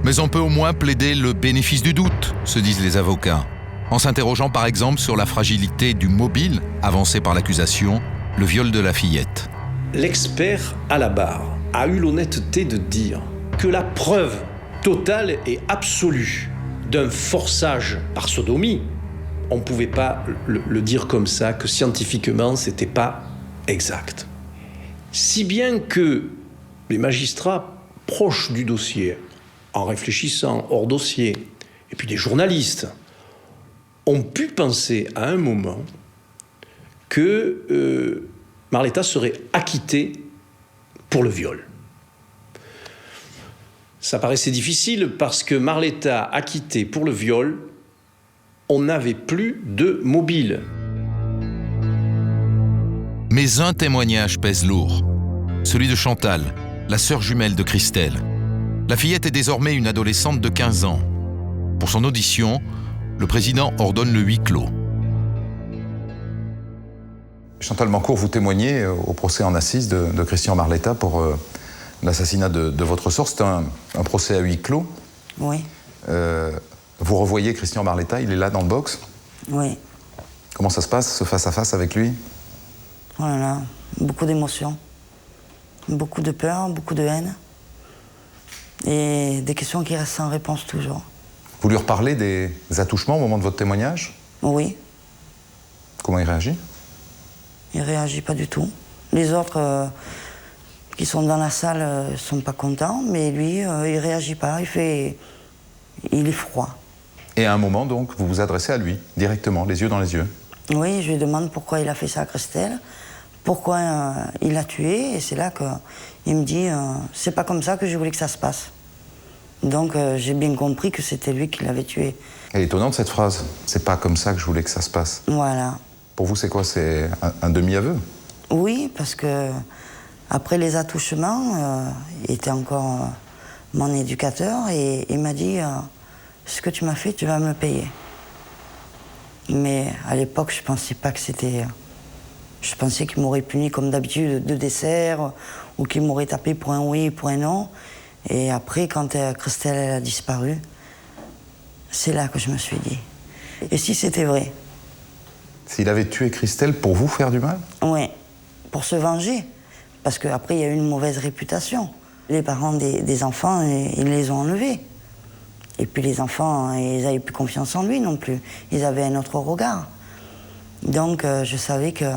Mais on peut au moins plaider le bénéfice du doute, se disent les avocats, en s'interrogeant par exemple sur la fragilité du mobile avancé par l'accusation, le viol de la fillette. L'expert à la barre a eu l'honnêteté de dire que la preuve totale et absolue d'un forçage par sodomie, on ne pouvait pas le dire comme ça, que scientifiquement, ce n'était pas exact. Si bien que les magistrats proches du dossier, en réfléchissant hors dossier, et puis des journalistes, ont pu penser à un moment que Marletta serait acquittée pour le viol. Ça paraissait difficile parce que Marletta acquittée pour le viol, on n'avait plus de mobile. Mais un témoignage pèse lourd, celui de Chantal, la sœur jumelle de Christelle. La fillette est désormais une adolescente de 15 ans. Pour son audition, le président ordonne le huis clos. Chantal Bancour, vous témoignez au procès en assises de Christian Marletta pour l'assassinat de votre sœur. C'est un procès à huis clos. Oui. Vous revoyez Christian Marletta, il est là dans le box? Oui. Comment ça se passe, ce face-à-face avec lui? Oh là là, beaucoup d'émotions. Beaucoup de peur, beaucoup de haine. Et des questions qui restent sans réponse toujours. Vous lui reparlez des attouchements au moment de votre témoignage? Oui. Comment il réagit? Il réagit pas du tout. Les autres qui sont dans la salle sont pas contents, mais lui, il réagit pas. Il est froid. Et à un moment, donc, vous vous adressez à lui, directement, les yeux dans les yeux? Oui, je lui demande pourquoi il a fait ça à Christelle, pourquoi il l'a tuée, et c'est là qu'il me dit c'est pas comme ça que je voulais que ça se passe. Donc j'ai bien compris que c'était lui qui l'avait tuée. Elle est étonnante cette phrase. C'est pas comme ça que je voulais que ça se passe. Voilà. Pour vous, c'est quoi? C'est un demi-aveu? Oui, parce que après les attouchements, il était encore mon éducateur et il m'a dit ce que tu m'as fait, tu vas me le payer. Mais à l'époque, je pensais pas que c'était. Je pensais qu'il m'aurait puni comme d'habitude de dessert ou qu'il m'aurait tapé pour un oui, pour un non. Et après, quand Christelle elle a disparu, c'est là que je me suis dit. Et si c'était vrai? S'il avait tué Christelle pour vous faire du mal? Oui, pour se venger. Parce qu'après, il y a eu une mauvaise réputation. Les parents des enfants, ils les ont enlevés. Et puis les enfants, ils n'avaient plus confiance en lui non plus. Ils avaient un autre regard. Donc je savais qu'il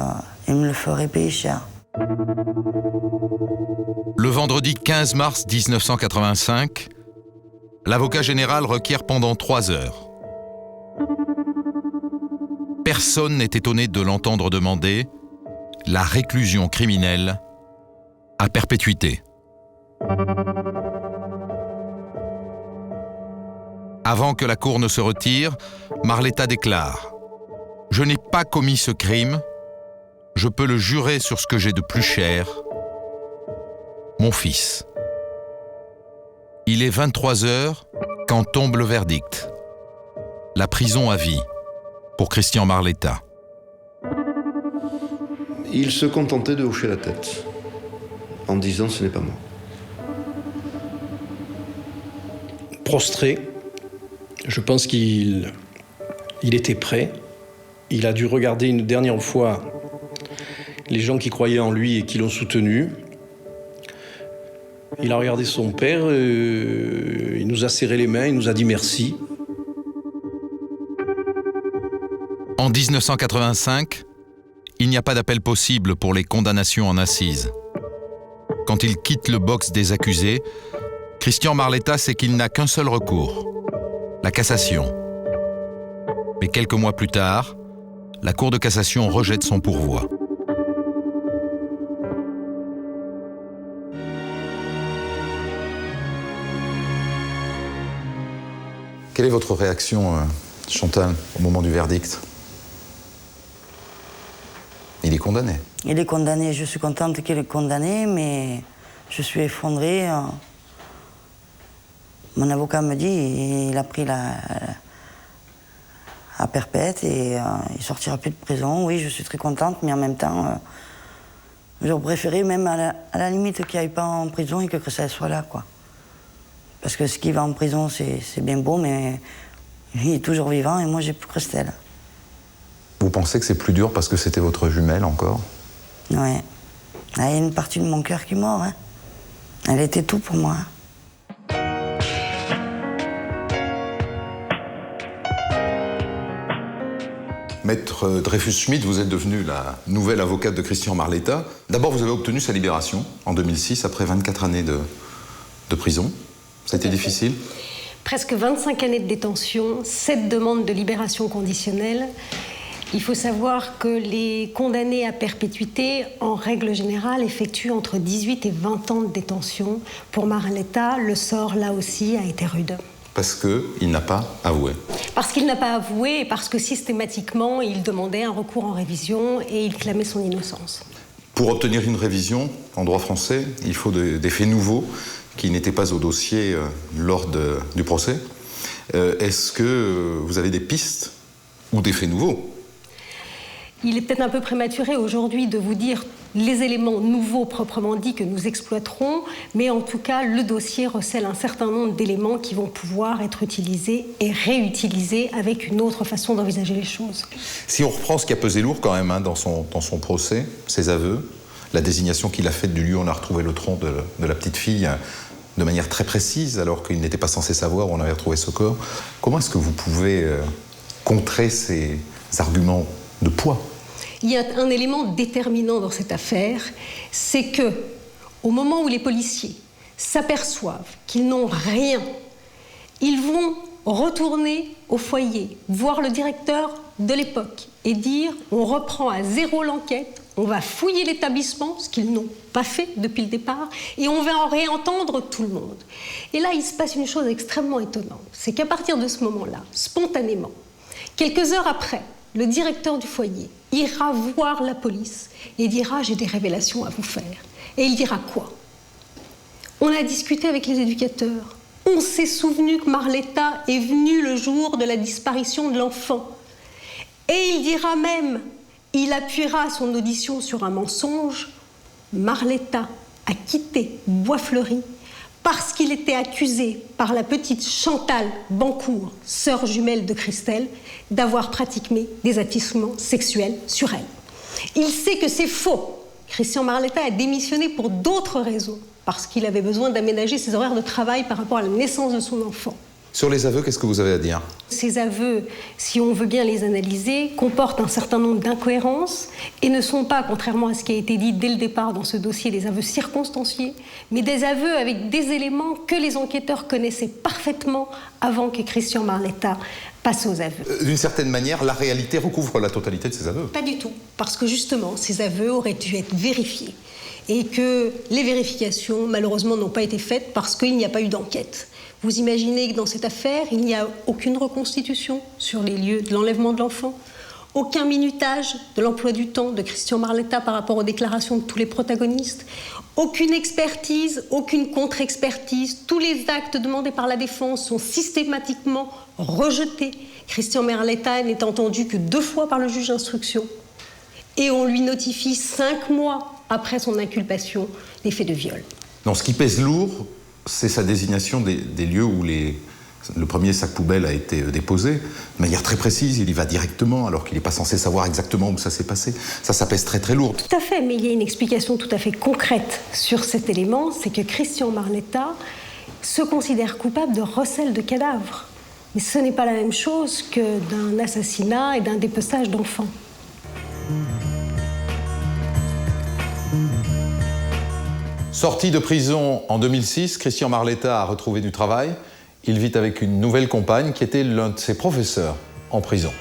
me le ferait payer cher. Le vendredi 15 mars 1985, l'avocat général requiert pendant 3 heures. Personne n'est étonné de l'entendre demander la réclusion criminelle à perpétuité. Avant que la cour ne se retire, Marletta déclare « Je n'ai pas commis ce crime, je peux le jurer sur ce que j'ai de plus cher, mon fils. » Il est 23 heures quand tombe le verdict. La prison à vie pour Christian Marletta. Il se contentait de hocher la tête en disant « ce n'est pas moi ». Prostré, je pense qu'il était prêt. Il a dû regarder une dernière fois les gens qui croyaient en lui et qui l'ont soutenu. Il a regardé son père, il nous a serré les mains, il nous a dit merci. En 1985, il n'y a pas d'appel possible pour les condamnations en assises. Quand il quitte le box des accusés, Christian Marletta sait qu'il n'a qu'un seul recours, la cassation. Mais quelques mois plus tard, la Cour de cassation rejette son pourvoi. Quelle est votre réaction, Chantal, au moment du verdict? Il est condamné. Il est condamné, je suis contente qu'il est condamné, mais je suis effondrée. Mon avocat me dit il a pris à perpète et il sortira plus de prison. Oui, je suis très contente, mais en même temps, j'aurais préféré même à la limite qu'il n'aille pas en prison et que Christelle soit là, quoi. Parce que ce qui va en prison, c'est bien beau, mais il est toujours vivant et moi, j'ai plus Christelle. Vous pensez que c'est plus dur parce que c'était votre jumelle encore? Oui. Il y a une partie de mon cœur qui est morte. Hein. Elle était tout pour moi. Maître Dreyfus-Schmidt, vous êtes devenu la nouvelle avocate de Christian Marletta. D'abord, vous avez obtenu sa libération en 2006, après 24 années de prison. Ça a été difficile? Presque 25 années de détention, 7 demandes de libération conditionnelle. Il faut savoir que les condamnés à perpétuité, en règle générale, effectuent entre 18 et 20 ans de détention. Pour Marletta, le sort, là aussi, a été rude. Parce qu'il n'a pas avoué. Parce qu'il n'a pas avoué et parce que systématiquement, il demandait un recours en révision et il clamait son innocence. Pour obtenir une révision en droit français, il faut des faits nouveaux qui n'étaient pas au dossier lors du procès. Est-ce que vous avez des pistes ou des faits nouveaux? Il est peut-être un peu prématuré aujourd'hui de vous dire les éléments nouveaux proprement dit que nous exploiterons, mais en tout cas, le dossier recèle un certain nombre d'éléments qui vont pouvoir être utilisés et réutilisés avec une autre façon d'envisager les choses. Si on reprend ce qui a pesé lourd quand même dans son procès, ses aveux, la désignation qu'il a faite du lieu où on a retrouvé le tronc de la petite fille de manière très précise, alors qu'il n'était pas censé savoir où on avait retrouvé ce corps, comment est-ce que vous pouvez contrer ces arguments de poids? Il y a un élément déterminant dans cette affaire, c'est que, au moment où les policiers s'aperçoivent qu'ils n'ont rien, ils vont retourner au foyer, voir le directeur de l'époque et dire on reprend à zéro l'enquête, on va fouiller l'établissement, ce qu'ils n'ont pas fait depuis le départ, et on va en réentendre tout le monde. Et là, il se passe une chose extrêmement étonnante, c'est qu'à partir de ce moment-là, spontanément, quelques heures après, le directeur du foyer ira voir la police et dira « j'ai des révélations à vous faire ». Et il dira quoi? On a discuté avec les éducateurs. On s'est souvenu que Marletta est venue le jour de la disparition de l'enfant. Et il dira même, il appuiera son audition sur un mensonge, Marletta a quitté Bois-Fleuri parce qu'il était accusé par la petite Chantal Bancourt, sœur jumelle de Christelle, d'avoir pratiqué des agissements sexuels sur elle. Il sait que c'est faux. Christian Marletta a démissionné pour d'autres raisons, parce qu'il avait besoin d'aménager ses horaires de travail par rapport à la naissance de son enfant. Sur les aveux, qu'est-ce que vous avez à dire? Ces aveux, si on veut bien les analyser, comportent un certain nombre d'incohérences et ne sont pas, contrairement à ce qui a été dit dès le départ dans ce dossier, des aveux circonstanciés, mais des aveux avec des éléments que les enquêteurs connaissaient parfaitement avant que Christian Marletta passe aux aveux. D'une certaine manière, la réalité recouvre la totalité de ces aveux. Pas du tout, parce que justement, ces aveux auraient dû être vérifiés et que les vérifications, malheureusement, n'ont pas été faites parce qu'il n'y a pas eu d'enquête. Vous imaginez que dans cette affaire, il n'y a aucune reconstitution sur les lieux de l'enlèvement de l'enfant, aucun minutage de l'emploi du temps de Christian Marletta par rapport aux déclarations de tous les protagonistes, aucune expertise, aucune contre-expertise. Tous les actes demandés par la défense sont systématiquement rejetés. Christian Marletta n'est entendu que 2 fois par le juge d'instruction. Et on lui notifie 5 mois après son inculpation des faits de viol. Non, ce qui pèse lourd, c'est sa désignation des lieux où le premier sac poubelle a été déposé. De manière très précise, il y va directement, alors qu'il n'est pas censé savoir exactement où ça s'est passé. Ça pèse très très lourd. Tout à fait, mais il y a une explication tout à fait concrète sur cet élément, c'est que Christian Marletta se considère coupable de recel de cadavres. Mais ce n'est pas la même chose que d'un assassinat et d'un dépeçage d'enfants. Sorti de prison en 2006, Christian Marletta a retrouvé du travail. Il vit avec une nouvelle compagne qui était l'un de ses professeurs en prison.